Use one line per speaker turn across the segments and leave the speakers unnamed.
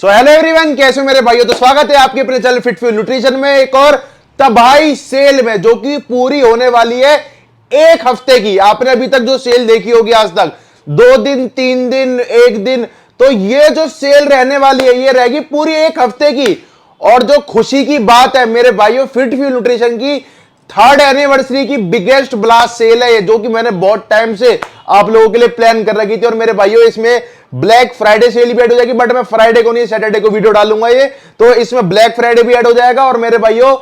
So hello everyone, कैसे हो मेरे भाइयों। तो स्वागत है आपके अपने चैनल फिट फ्यूल न्यूट्रिशन में एक और तबाही सेल में, जो कि पूरी होने वाली है एक हफ्ते की। आपने अभी तक जो सेल देखी होगी आज तक, 2 दिन 3 दिन 1 दिन, तो ये जो सेल रहने वाली है ये रहेगी पूरी एक हफ्ते की। और जो खुशी की बात है मेरे भाइयों, फिट फ्यूल न्यूट्रिशन की 3rd एनिवर्सरी की बिगेस्ट ब्लास्ट सेल है ये, जो कि मैंने बहुत टाइम से आप लोगों के लिए प्लान कर रखी थी। और मेरे भाइयों, इसमें ब्लैक फ्राइडे सेल भी ऐड हो जाएगी, बट मैं फ्राइडे को नहीं सैटरडे को वीडियो डालूंगा ये, तो इसमें ब्लैक फ्राइडे भी ऐड हो जाएगा। और मेरे भाइयों,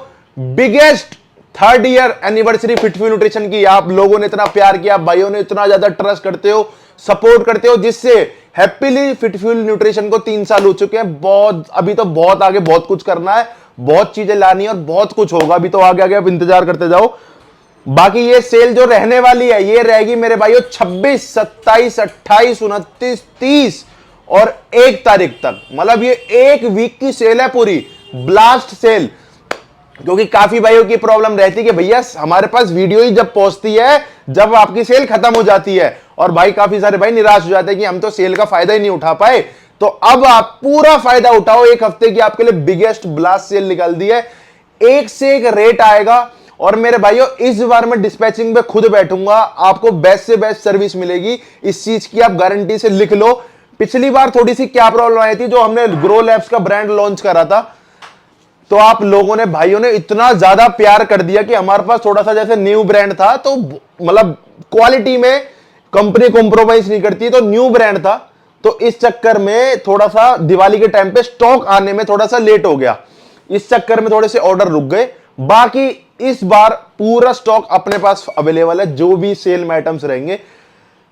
biggest 3rd year anniversary fit fuel nutrition की। आप लोगों ने इतना प्यार किया, आप भाइयों ने इतना ज्यादा ट्रस्ट करते हो, सपोर्ट करते हो, जिससे हैप्पीली फिट फ्यूल न्यूट्रिशन को 3 साल हो चुके हैं। बहुत अभी तो बहुत आगे बहुत कुछ करना है, बहुत चीजें लानी है और बहुत कुछ होगा अभी तो आगे आगे, आप इंतजार करते जाओ। बाकी ये सेल जो रहने वाली है ये रहेगी मेरे भाइयों 26, 27, 28, 29, 30 और 1 तारीख तक। मतलब ये एक वीक की सेल है, पूरी ब्लास्ट सेल। क्योंकि काफी भाइयों की प्रॉब्लम रहती है कि भैया हमारे पास वीडियो ही जब पहुंचती है जब आपकी सेल खत्म हो जाती है, और भाई काफी सारे भाई निराश हो जाते हैं कि हम तो सेल का फायदा ही नहीं उठा पाए। तो अब आप पूरा फायदा उठाओ, एक हफ्ते की आपके लिए बिगेस्ट ब्लास्ट सेल निकाल दी है, एक से एक रेट आएगा। और मेरे भाइयों, इस बार मैं डिस्पैचिंग पे खुद बैठूंगा, आपको बेस्ट से बेस्ट सर्विस मिलेगी, इस चीज की आप गारंटी से लिख लो। पिछली बार थोड़ी सी क्या प्रॉब्लम आई थी, जो हमने ग्रो लैब्स का ब्रांड लॉन्च करा था, तो आप लोगों ने भाइयों ने इतना ज्यादा प्यार कर दिया कि हमारे पास थोड़ा सा जैसे न्यू ब्रांड था, तो मतलब क्वालिटी में कंपनी कॉम्प्रोमाइज नहीं करती, तो न्यू ब्रांड था, तो इस चक्कर में थोड़ा सा दिवाली के टाइम पे स्टॉक आने में थोड़ा सा लेट हो गया, इस चक्कर में थोड़े से ऑर्डर रुक गए। बाकी इस बार पूरा स्टॉक अपने पास अवेलेबल है, जो भी सेल में आइटम्स रहेंगे।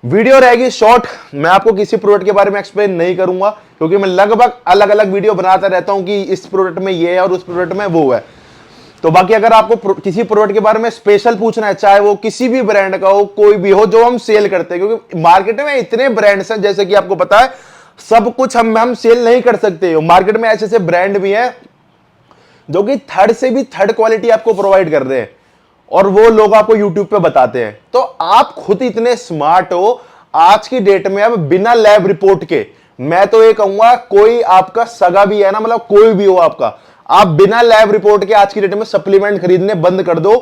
वीडियो रहेगी शॉर्ट, मैं आपको किसी प्रोडक्ट के बारे में एक्सप्लेन नहीं करूंगा, क्योंकि मैं लगभग अलग अलग वीडियो बनाता रहता हूं कि इस प्रोडक्ट में ये है और उस प्रोडक्ट में वो है। तो बाकी अगर आपको किसी प्रोडक्ट के बारे में स्पेशल पूछना है, चाहे वो किसी भी ब्रांड का हो, कोई भी हो जो हम सेल करते हैं, क्योंकि मार्केट में इतने ब्रांड्स हैं, जैसे कि आपको पता है सब कुछ हम सेल नहीं कर सकते। मार्केट में ऐसे ऐसे ब्रांड भी हैं जो कि 3rd से भी 3rd क्वालिटी आपको प्रोवाइड कर रहे हैं, और वो लोग आपको YouTube पे बताते हैं। तो आप खुद इतने स्मार्ट हो आज की डेट में, अब बिना लैब रिपोर्ट के, मैं तो ये कहूंगा कोई आपका सगा भी है ना, मतलब कोई भी हो आपका, आप बिना लैब रिपोर्ट के आज की डेट में सप्लीमेंट खरीदने बंद कर दो।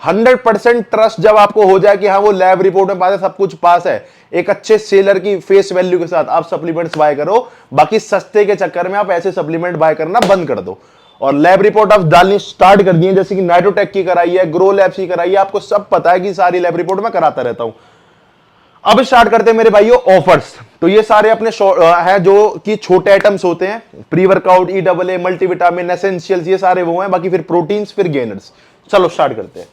100% ट्रस्ट जब आपको हो जाए कि हाँ वो लैब रिपोर्ट में पास है, सब कुछ पास है, एक अच्छे सेलर की फेस वैल्यू के साथ आप सप्लीमेंट्स बाय करो। बाकी सस्ते के चक्कर में आप ऐसे सप्लीमेंट बाय करना बंद कर दो। और लैब रिपोर्ट आप डालनी स्टार्ट कर दिए, जैसे कि नाइट्रोटेक की कराई है, ग्रो लैब्स की कराई है, आपको सब पता है कि सारी लैब रिपोर्ट मैं कराता रहता हूं। अब स्टार्ट करते हैं मेरे भाइयों ऑफर्स। तो ये सारे अपने हैं जो कि छोटे आइटम्स होते हैं, pre workout, EAA, multivitamin, essentials, ये सारे वो हैं। बाकी फिर प्रोटीन्स, फिर गेनर्स। चलो स्टार्ट करते हैं।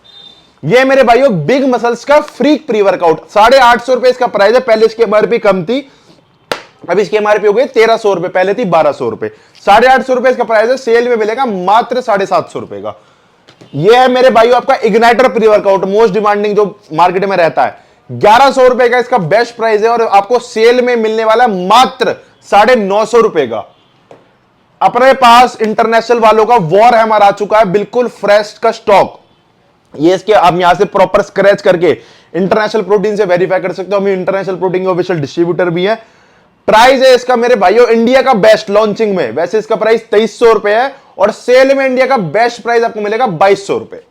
ये मेरे भाइयों बिग मसल्स का फ्री प्री वर्कआउट, 850 रुपए इसका प्राइस है। पहले इसकी MRP कम थी, अब इसकी MRP हो गई 1300 रुपए, पहले थी 1200 रुपए। 850 रुपए इसका प्राइस है, सेल में मिलेगा मात्र 750 रुपए का। यह है मेरे भाइयों आपका igniter pre workout, most demanding जो मार्केट में रहता है। 1100 रुपए का इसका बेस्ट प्राइस है, और आपको सेल में मिलने वाला मात्र 950 रुपए का। अपने पास इंटरनेशनल वालों का वॉर हैमर आ चुका है, बिल्कुल फ्रेश का स्टॉक। ये इसके आप यहां से प्रॉपर स्क्रैच करके इंटरनेशनल प्रोटीन से वेरीफाई कर सकते हो। हम इंटरनेशनल प्रोटीन के ऑफिशियल डिस्ट्रीब्यूटर भी है। प्राइस है इसका मेरे भाइयों इंडिया का बेस्ट लॉन्चिंग में, वैसे इसका प्राइस 2300 रुपए है, और सेल में इंडिया का बेस्ट प्राइस आपको मिलेगा 2200 रुपए।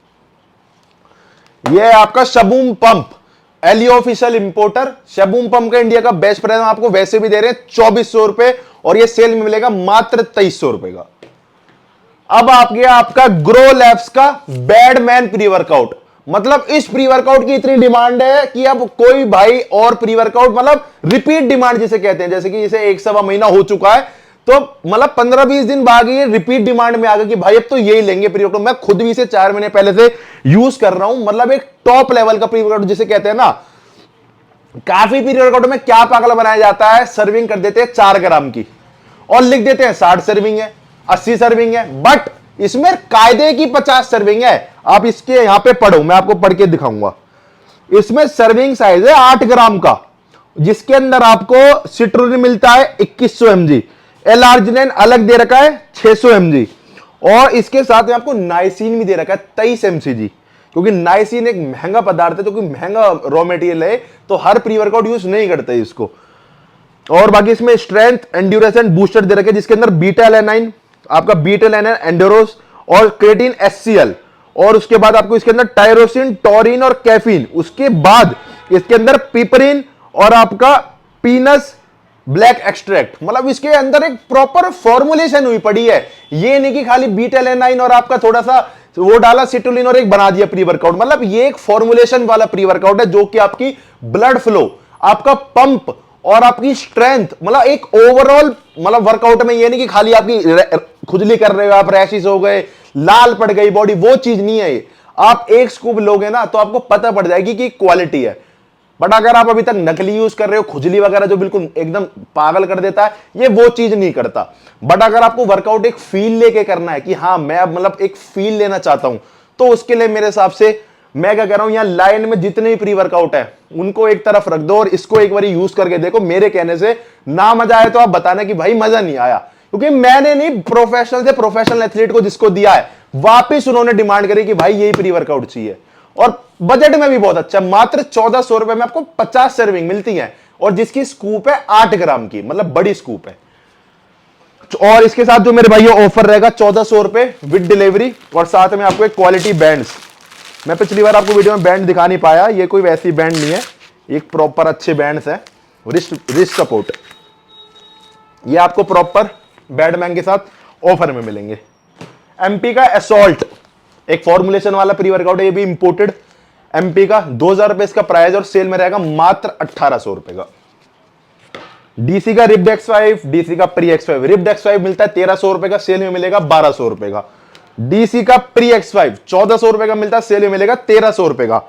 यह है आपका शबूम पंप, एलियो ऑफिशियल इंपोर्टर। शबूम पंप का इंडिया का बेस्ट प्राइस हम आपको वैसे भी दे रहे हैं 2400 रुपए, और यह सेल में मिलेगा मात्र 2300 रुपए का। अब आ गया आपका ग्रो लैब्स का बैडमैन प्री वर्कआउट। मतलब इस प्री वर्कआउट की इतनी डिमांड है कि अब कोई भाई और प्री वर्कआउट, मतलब रिपीट डिमांड जिसे कहते हैं, जैसे कि इसे 1 सवा महीना हो चुका है, तो मतलब 15-20 दिन बाद ये रिपीट डिमांड में आ गया कि भाई अब तो यही लेंगे प्री वर्कआउट। मैं खुद भी इसे 4 महीने पहले से यूज कर रहा हूं। मतलब एक टॉप लेवल का प्री वर्कआउट जिसे कहते हैं ना। काफी प्री वर्कआउट में क्या पागल बनाया जाता है, सर्विंग कर देते हैं 4 ग्राम की और लिख देते हैं 60 सर्विंग है, 80 सर्विंग है, बट इसमें कायदे की 50 सर्विंग है। आप इसके यहां पे पढ़ो, मैं आपको पढ़ के दिखाऊंगा। इसमें सर्विंग साइज है 8 ग्राम का, जिसके अंदर आपको सिट्रोनिन मिलता है 2100 mg, L-arginine अलग दे रखा है 600 mg, और इसके साथ में आपको नाइसिन भी दे रखा है 23 mcg, क्योंकि नाइसिन एक महंगा पदार्थ है, जो कि महंगा रॉ मटेरियल है, तो हर प्री वर्कआउट यूज नहीं करते इसको। और बाकी इसमें स्ट्रेंथ, एंड्योरेंस एंड बूस्टर दे रखे, जिसके अंदर बीटा एलानाइन, आपका बीटा एलानाइन, एंडोरोस और क्रेटिन एचसीएल, और उसके बाद आपको इसके अंदर टायरोसिन, टॉरिन और कैफीन, उसके बाद इसके अंदर पिपरिन और आपका पीनस ब्लैक एक्सट्रैक्ट। मतलब इसके अंदर एक प्रॉपर फॉर्मुलेशन हुई पड़ी है। ये नहीं कि खाली बीटा एलानाइन और आपका थोड़ा सा वो डाला सिटुलिन और एक बना दिया प्री वर्कआउट। मतलब ये एक फॉर्मुलेशन वाला प्री वर्कआउट है जो कि आपकी ब्लड फ्लो, आपका पंप और आपकी स्ट्रेंथ, मतलब एक ओवरऑल, मतलब वर्कआउट में ये नहीं कि खाली आपकी खुजली कर रहे हो, आप रैशेस हो गए, लाल पड़ गई बॉडी, वो चीज नहीं है ये। आप एक स्कूप लोगे ना तो आपको पता पड़ जाएगी कि क्वालिटी है। बट अगर आप अभी तक नकली यूज कर रहे हो, खुजली वगैरह जो बिल्कुल एकदम पागल कर देता है, ये वो चीज नहीं करता। बट अगर आपको वर्कआउट एक फील लेके करना है कि हाँ मैं मतलब एक फील लेना चाहता हूं, तो उसके लिए मेरे हिसाब से मैं क्या कह रहा हूं, यहां लाइन में जितने भी प्री वर्कआउट है उनको एक तरफ रख दो और इसको एक बार यूज करके देखो। मेरे कहने से ना मजा आए तो आप बताना कि भाई मजा नहीं आया, क्योंकि मैंने नहीं, प्रोफेशनल से प्रोफेशनल एथलीट को जिसको दिया है वापिस उन्होंने डिमांड करी कि भाई यही प्री वर्कआउट चाहिए। और बजट में भी बहुत अच्छा, मात्र 1400 रुपए में आपको 50 सर्विंग मिलती है, और जिसकी स्कूप है 8 ग्राम की, मतलब बड़ी स्कूप है। और इसके साथ जो मेरे भाइयों ऑफर रहेगा 1400 रुपए विद डिलीवरी, और साथ में आपको एक क्वालिटी बैंड्स। मैं पिछली बार आपको वीडियो में बैंड दिखा नहीं पाया, ये कोई वैसी बैंड नहीं है, एक प्रॉपर अच्छे बैंड्स है, रिस्ट सपोर्ट। ये आपको प्रॉपर बैडमैन के साथ ऑफर में मिलेंगे। एमपी का असॉल्ट एक फॉर्मुलेशन वाला प्री वर्कआउट है, ये भी इंपोर्टेड एमपी का, 2000 रुपए इसका प्राइस, और सेल में रहेगा मात्र 1800 रुपए का। डीसी का रिप्ड X5, डीसी का प्री X5, रिप्ड X5 मिलता है 1300 रुपए का, सेल में मिलेगा 1200 रुपए का। डीसी का प्री X5 1400 रुपए का मिलता है, सेल में मिलेगा 1300 रुपए का।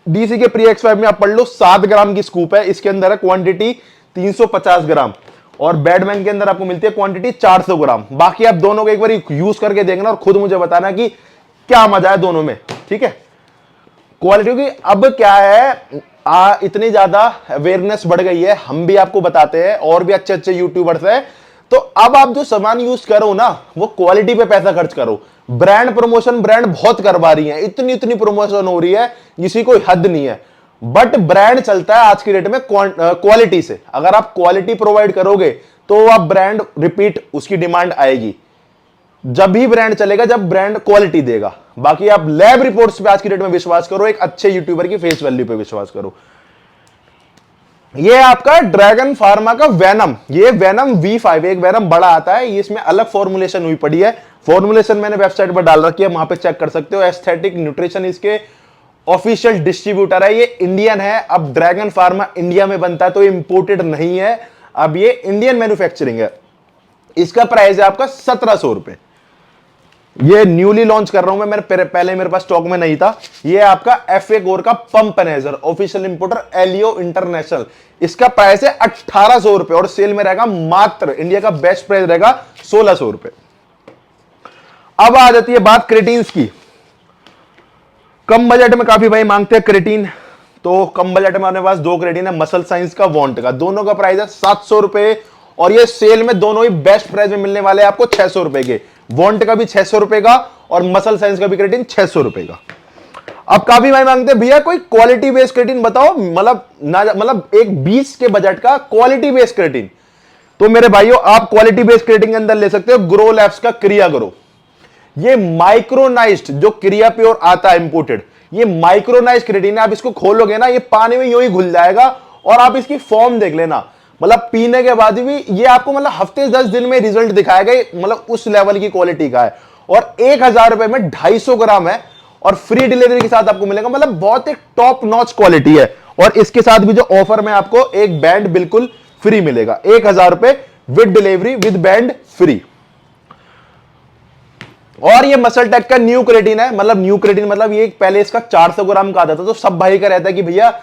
डीसी के प्री X5 में आप पढ़ लो 7 ग्राम की स्कूप है, इसके अंदर है क्वांटिटी 350 ग्राम, और बैडमैन के अंदर आपको मिलती है क्वांटिटी 400 ग्राम। बाकी आप दोनों को एक बार यूज करके देखना और खुद मुझे बताना कि क्या मजा है दोनों में, ठीक है। क्वालिटी की अब क्या है, इतनी ज्यादा अवेयरनेस बढ़ गई है, हम भी आपको बताते हैं, और भी अच्छे अच्छे यूट्यूबर्स हैं, तो अब आप जो सामान यूज करो ना वो क्वालिटी पे पैसा खर्च करो। ब्रांड प्रमोशन ब्रांड बहुत करवा रही है, इतनी इतनी प्रमोशन हो रही है जिसकी कोई हद नहीं है, बट ब्रांड चलता है आज की डेट में क्वालिटी से। अगर आप क्वालिटी प्रोवाइड करोगे तो आप ब्रांड रिपीट, उसकी डिमांड आएगी। जब भी ब्रांड चलेगा जब ब्रांड क्वालिटी देगा। बाकी आप लैब रिपोर्ट्स पे आज की डेट में विश्वास करो, एक अच्छे यूट्यूबर की फेस वैल्यू पे विश्वास करो। ये आपका ड्रैगन फार्मा का वेनम, ये वेनम V5 एक वेनम बड़ा आता है, ये इसमें अलग फॉर्मुलेशन हुई पड़ी है। फॉर्मुलेशन मैंने वेबसाइट पर डाल रखी है, वहां पे चेक कर सकते हो। एस्थेटिक न्यूट्रिशन इसके ऑफिशियल डिस्ट्रीब्यूटर है, ये इंडियन है। अब ड्रैगन फार्मा इंडिया में बनता है तो ये इंपोर्टेड नहीं है, अब ये इंडियन मैन्युफैक्चरिंग है। इसका प्राइस है आपका 1700 रुपए। ये न्यूली लॉन्च कर रहा हूं मैं, पहले मेरे पास स्टॉक में नहीं था। ये आपका FA कोर का पंप एनेजर, ऑफिशियल इंपोर्टर एलियो इंटरनेशनल, इसका प्राइस है 1800 रुपए, और सेल में रहेगा मात्र, इंडिया का बेस्ट प्राइस रहेगा 1600 रुपए। अब आ जाती है बात क्रेटीन्स की। कम बजट में काफी भाई मांगते हैं क्रेटीन, तो कम बजट में अपने पास 2 क्रेटीन है, मसल साइंस का, वॉन्ट का, दोनों का प्राइस है 700 रुपए, और ये सेल में दोनों ही बेस्ट प्राइस में मिलने वाले हैं आपको 600 रुपए के। वॉन्ट का भी 600 रुपए का, और मसल साइंस का भी क्रेटीन 600 रुपए का। अब काफी भाई मांगते हैं भैया कोई क्वालिटी बेस्ड क्रेटीन बताओ, मतलब एक 20 के बजट का क्वालिटी बेस्ड क्रेटीन। तो मेरे भाइयों आप क्वालिटी बेस्ड क्रेटीन के अंदर ले सकते हो ग्रो लैब्स का क्रिया ग्रो। ये माइक्रोनाइज्ड जो क्रिया प्योर आता है इंपोर्टेड, ये माइक्रोनाइज्ड क्रेटीन है। आप इसको खोलोगे ना ये पानी में यूं ही घुल जाएगा, और आप इसकी फॉर्म देख लेना, मतलब पीने के बाद भी ये आपको मतलब हफ्ते 10 दिन में रिजल्ट दिखाएगा, मतलब उस लेवल की क्वालिटी का है। और 1000 रुपए में 250 ग्राम है, और फ्री डिलीवरी के साथ आपको मिलेगा, मतलब बहुत एक टॉप नॉच क्वालिटी है। और इसके साथ भी जो ऑफर में आपको एक बैंड बिल्कुल फ्री मिलेगा, 1000 रुपए with delivery with band free. और ये मसल टेक का न्यू क्रेटीन है, मतलब न्यू क्रेटीन मतलब ये पहले इसका 400 ग्राम का आता था, तो सब भाई का रहता है कि भैया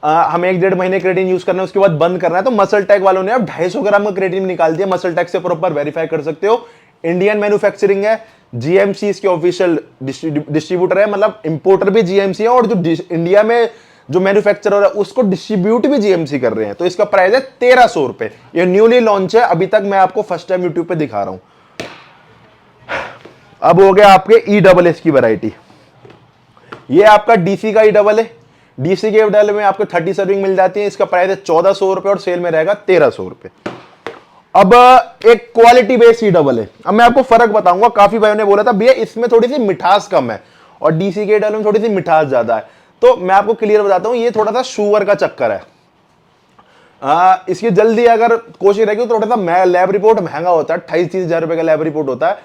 हमें 1-1.5 महीने क्रेटीन यूज करना है उसके बाद बंद करना है, तो मसल टेक वालों ने अब 250 ग्राम का क्रेटीन निकाल दिया। मसल टेक से प्रॉपर वेरीफाई कर सकते हो, इंडियन मैन्युफैक्चरिंग है, GMC इसके ऑफिशियल डिस्ट्रीब्यूटर है, मतलब इंपोर्टर भी GMC है, और जो इंडिया में जो मैन्युफैक्चरर है उसको डिस्ट्रीब्यूट भी GMC कर रहे हैं। तो इसका प्राइस है 1300 रुपए। ये न्यूली लॉन्च है, अभी तक मैं आपको फर्स्ट टाइम यूट्यूब पे दिखा रहा हूं। अब हो गया आपके ESS की वैरायटी। ये आपका DC का ESS है, डीसी के डबल में आपको 30 सर्विंग मिल जाती है। इसका प्राइस है 1400 रुपए और सेल में रहेगा 1300 रुपए। अब एक क्वालिटी बेस्ड डबल है। अब मैं आपको फर्क बताऊंगा। काफी भाइयों ने बोला था भैया इसमें थोड़ी सी मिठास कम है और डीसी के डबल में थोड़ी सी मिठास ज्यादा है, तो मैं आपको क्लियर बताता हूं, ये थोड़ा सा शुगर का चक्कर है। इसकी जल्दी अगर कोशिश रहेगी तो थोड़ा सा लैब रिपोर्ट महंगा होता है, 28-30 हजार रुपए का लैब रिपोर्ट होता है।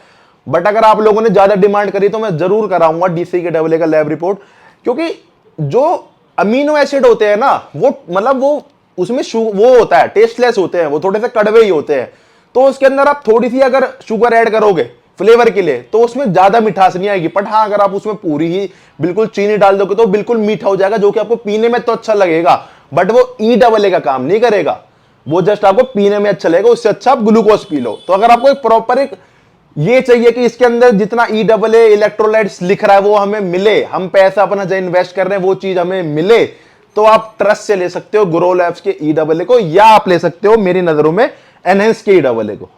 बट अगर आप लोगों ने ज्यादा डिमांड करी तो मैं जरूर कराऊंगा डीसी के डबल का लैब रिपोर्ट, क्योंकि जो अमीनो एसिड होते हैं ना वो मतलब वो उसमें वो होता है, टेस्टलेस होते हैं, वो थोड़े से कड़वे ही होते हैं। तो उसके अंदर आप थोड़ी सी अगर शुगर ऐड करोगे फ्लेवर के लिए तो उसमें ज्यादा मिठास नहीं आएगी। बट हाँ, अगर आप उसमें पूरी ही बिल्कुल चीनी डाल दोगे तो बिल्कुल मीठा हो जाएगा, जो कि आपको पीने में तो अच्छा लगेगा बट वो ई डबल ए का काम नहीं करेगा। वो जस्ट आपको पीने में अच्छा लगेगा, उससे अच्छा आप ग्लूकोज पी लो। तो अगर आपको एक प्रॉपर एक ये चाहिए कि इसके अंदर जितना ई डबल ए इलेक्ट्रोलाइट्स लिख रहा है वो हमें मिले, हम पैसा अपना जो इन्वेस्ट कर रहे हैं वो चीज हमें मिले, तो आप ट्रस्ट से ले सकते हो ग्रो लैब्स के ई डबल ए को, या आप ले सकते हो मेरी नजरों में एनहेंस के ई डबल ए को,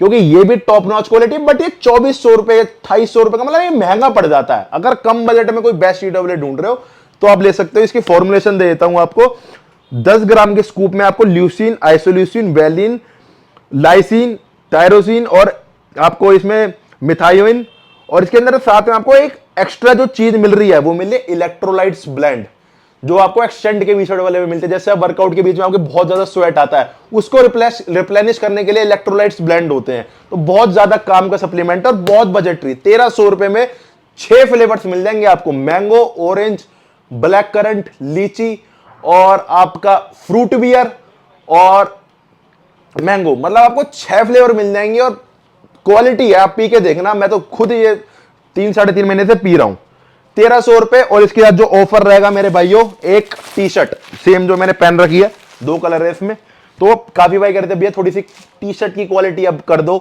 क्योंकि ये भी टॉप नॉच क्वालिटी। बट ये 2400 रुपए 2800 रुपए का मतलब ये महंगा पड़ जाता है। अगर कम बजट में कोई बेस्ट ई डबल ए ढूंढ रहे हो तो आप ले सकते हो। इसकी फॉर्मुलेशन दे देता हूं आपको। 10 ग्राम के स्कूप में आपको leucine, isoleucine, valine, lysine, tyrosine और आपको इसमें मिथायोइन, और इसके अंदर साथ में आपको एक एक्स्ट्रा जो चीज मिल रही है वो मिले इलेक्ट्रोलाइट्स ब्लेंड, जो आपको एक्सटेंड के बीच वाले में मिलते हैं। जैसे वर्कआउट के बीच में आपको बहुत ज्यादा स्वेट आता है, उसको रिप्लेनिश करने के लिए इलेक्ट्रोलाइट्स ब्लेंड होते हैं। तो बहुत ज्यादा काम का सप्लीमेंट और बहुत बजटरी। 1300 रुपए में 6 फ्लेवर्स मिल जाएंगे आपको, मैंगो, ऑरेंज, ब्लैक करंट, लीची और आपका फ्रूट बियर और मैंगो, मतलब आपको 6 फ्लेवर मिल जाएंगे। और क्वालिटी है, आप पी के देखना, मैं तो खुद ये 3-3.5 महीने से पी रहा हूं। 1300 रुपए। और इसके साथ जो ऑफर रहेगा मेरे भाइयों, एक टी शर्ट सेम जो मैंने पहन रखी है, 2 कलर है इसमें। तो काफी भाई कहते भैया थोड़ी सी टी शर्ट की क्वालिटी अप कर दो,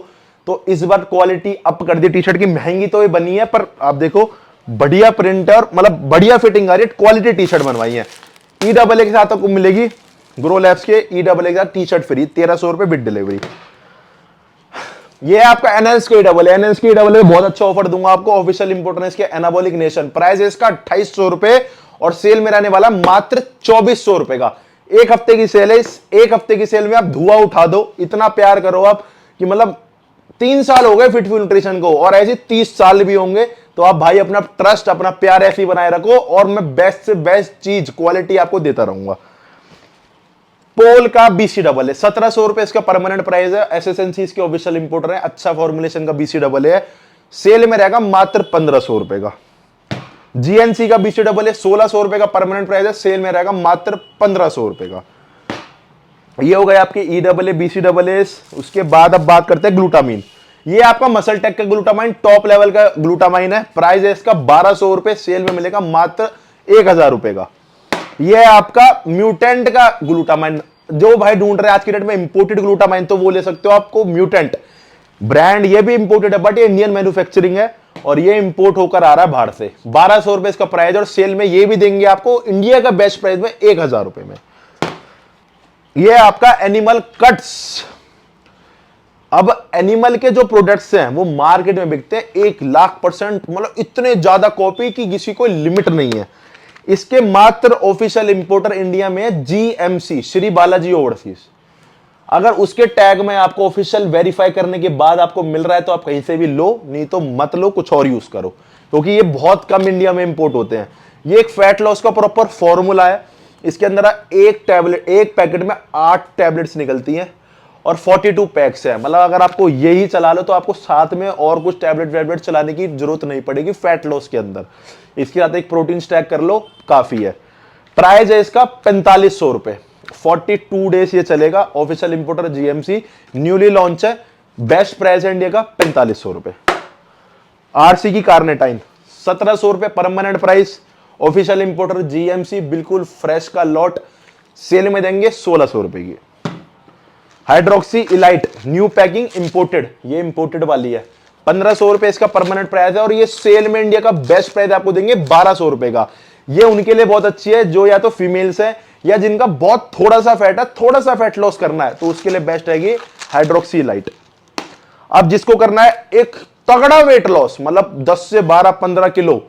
तो इस बार क्वालिटी अप कर दी टी शर्ट की। महंगी तो ये बनी है पर आप देखो बढ़िया प्रिंट और मतलब बढ़िया फिटिंग आ रही है, क्वालिटी टी शर्ट बनवाई है। ई डबल ए के साथ आपको मिलेगी ग्रो लैब्स के ई डबल ए के साथ टी शर्ट फ्री, 1300 रुपए विद डिलीवरी। ये है आपका एनएल्स के डबल है। एनएल्स के डबल में बहुत अच्छा ऑफर दूंगा आपको। ऑफिशियल इंपोर्टर इसके एनाबॉलिक नेशन, प्राइस है इसका 2800 रुपए और सेल में रहने वाला मात्र 2400 रुपए का। एक हफ्ते की सेल है। इस एक हफ्ते की सेल में आप धुआं उठा दो, इतना प्यार करो आप कि मतलब 3 साल हो गए फिटफुल न्यूट्रिशन को और ऐसे 30 साल भी होंगे। तो आप भाई अपना ट्रस्ट, अपना प्यार ऐसे ही बनाए रखो और मैं बेस्ट से बेस्ट चीज क्वालिटी आपको देता रहूंगा। पोल का बीसी डबल है, 1700 रुपए इसका परमानेंट प्राइस है। एसएसएनसी इसके ऑफिशियल इंपोर्टर है, अच्छा फॉर्मुलेशन का बीसी डबल है। सेल में रहेगा मात्र 1500 रुपए का। जीएनसी का बीसी डबल है, 1600 रुपए का परमानेंट प्राइस है, सेल में रहेगा मात्र 1500 रुपए का। ये हो गया आपके E double A, BC double A. उसके बाद अब बात करते हैं ग्लूटामाइन। ये आपका मसल टेक का ग्लूटामाइन, टॉप लेवल का ग्लूटामाइन है। प्राइस है इसका 1200 रुपए, सेल में मिलेगा मात्र 1000 रुपए का। ये है आपका म्यूटेंट का ग्लूटामाइन। जो भाई ढूंढ रहे हैं आज की डेट में इंपोर्टेड ग्लूटामाइन, तो वो ले सकते हो। आपको म्यूटेंट ब्रांड ये भी इंपोर्टेड है बट ये इंडियन मैन्युफैक्चरिंग है और ये इंपोर्ट होकर आ रहा है बाहर से। 1200 रुपए इसका प्राइस और सेल में ये भी देंगे आपको इंडिया का बेस्ट प्राइस में 1000 रुपए में। ये आपका एनिमल कट्स। अब एनिमल के जो प्रोडक्ट्स हैं वो मार्केट में बिकते हैं 1,00,000%, मतलब इतने ज्यादा कॉपी की किसी को लिमिट नहीं है। इसके मात्र ऑफिशियल इंपोर्टर इंडिया में है जीएमसी, श्री बालाजी ओवरसीज। अगर उसके टैग में आपको ऑफिशियल वेरीफाई करने के बाद आपको मिल रहा है तो आप कहीं से भी लो, नहीं तो मत लो, कुछ और यूज करो, क्योंकि ये बहुत कम इंडिया में इंपोर्ट होते हैं। ये एक फैट लॉस का प्रॉपर फॉर्मूला है। इसके अंदर एक पैकेट में 8 टैबलेट्स निकलती हैं और 42 पैक्स है। मतलब अगर आपको यही चला लो तो आपको साथ में और कुछ टैबलेट चलाने की जरूरत नहीं पड़ेगी फैट लॉस के अंदर। इसके साथ एक प्रोटीन स्टैक कर लो, काफी है। प्राइस है इसका 4500 रुपए, 42 डेज ये चलेगा। Official importer GMC, newly launch है। बेस्ट प्राइस है इंडिया का 4500 रुपए। आरसी की कार्नेटाइन 1700 रुपए permanent price. Official importer GMC, बिल्कुल फ्रेश का लॉट, सेल में देंगे 1600 रुपए की। Hydroxy elite new packing imported, ये इंपोर्टेड वाली है, 1500 रुपए इसका परमानेंट प्राइस है और ये सेल में इंडिया का बेस्ट प्राइस आपको देंगे 1200 रुपए का। ये उनके लिए बहुत अच्छी है जो या तो फीमेल्स है या जिनका बहुत थोड़ा सा फैट है, थोड़ा सा फैट लॉस करना है, तो उसके लिए बेस्ट रहेगी हाइड्रोक्सी इलाइट। अब जिसको करना है एक तगड़ा वेट लॉस, मतलब 10 से 12-15 किलो,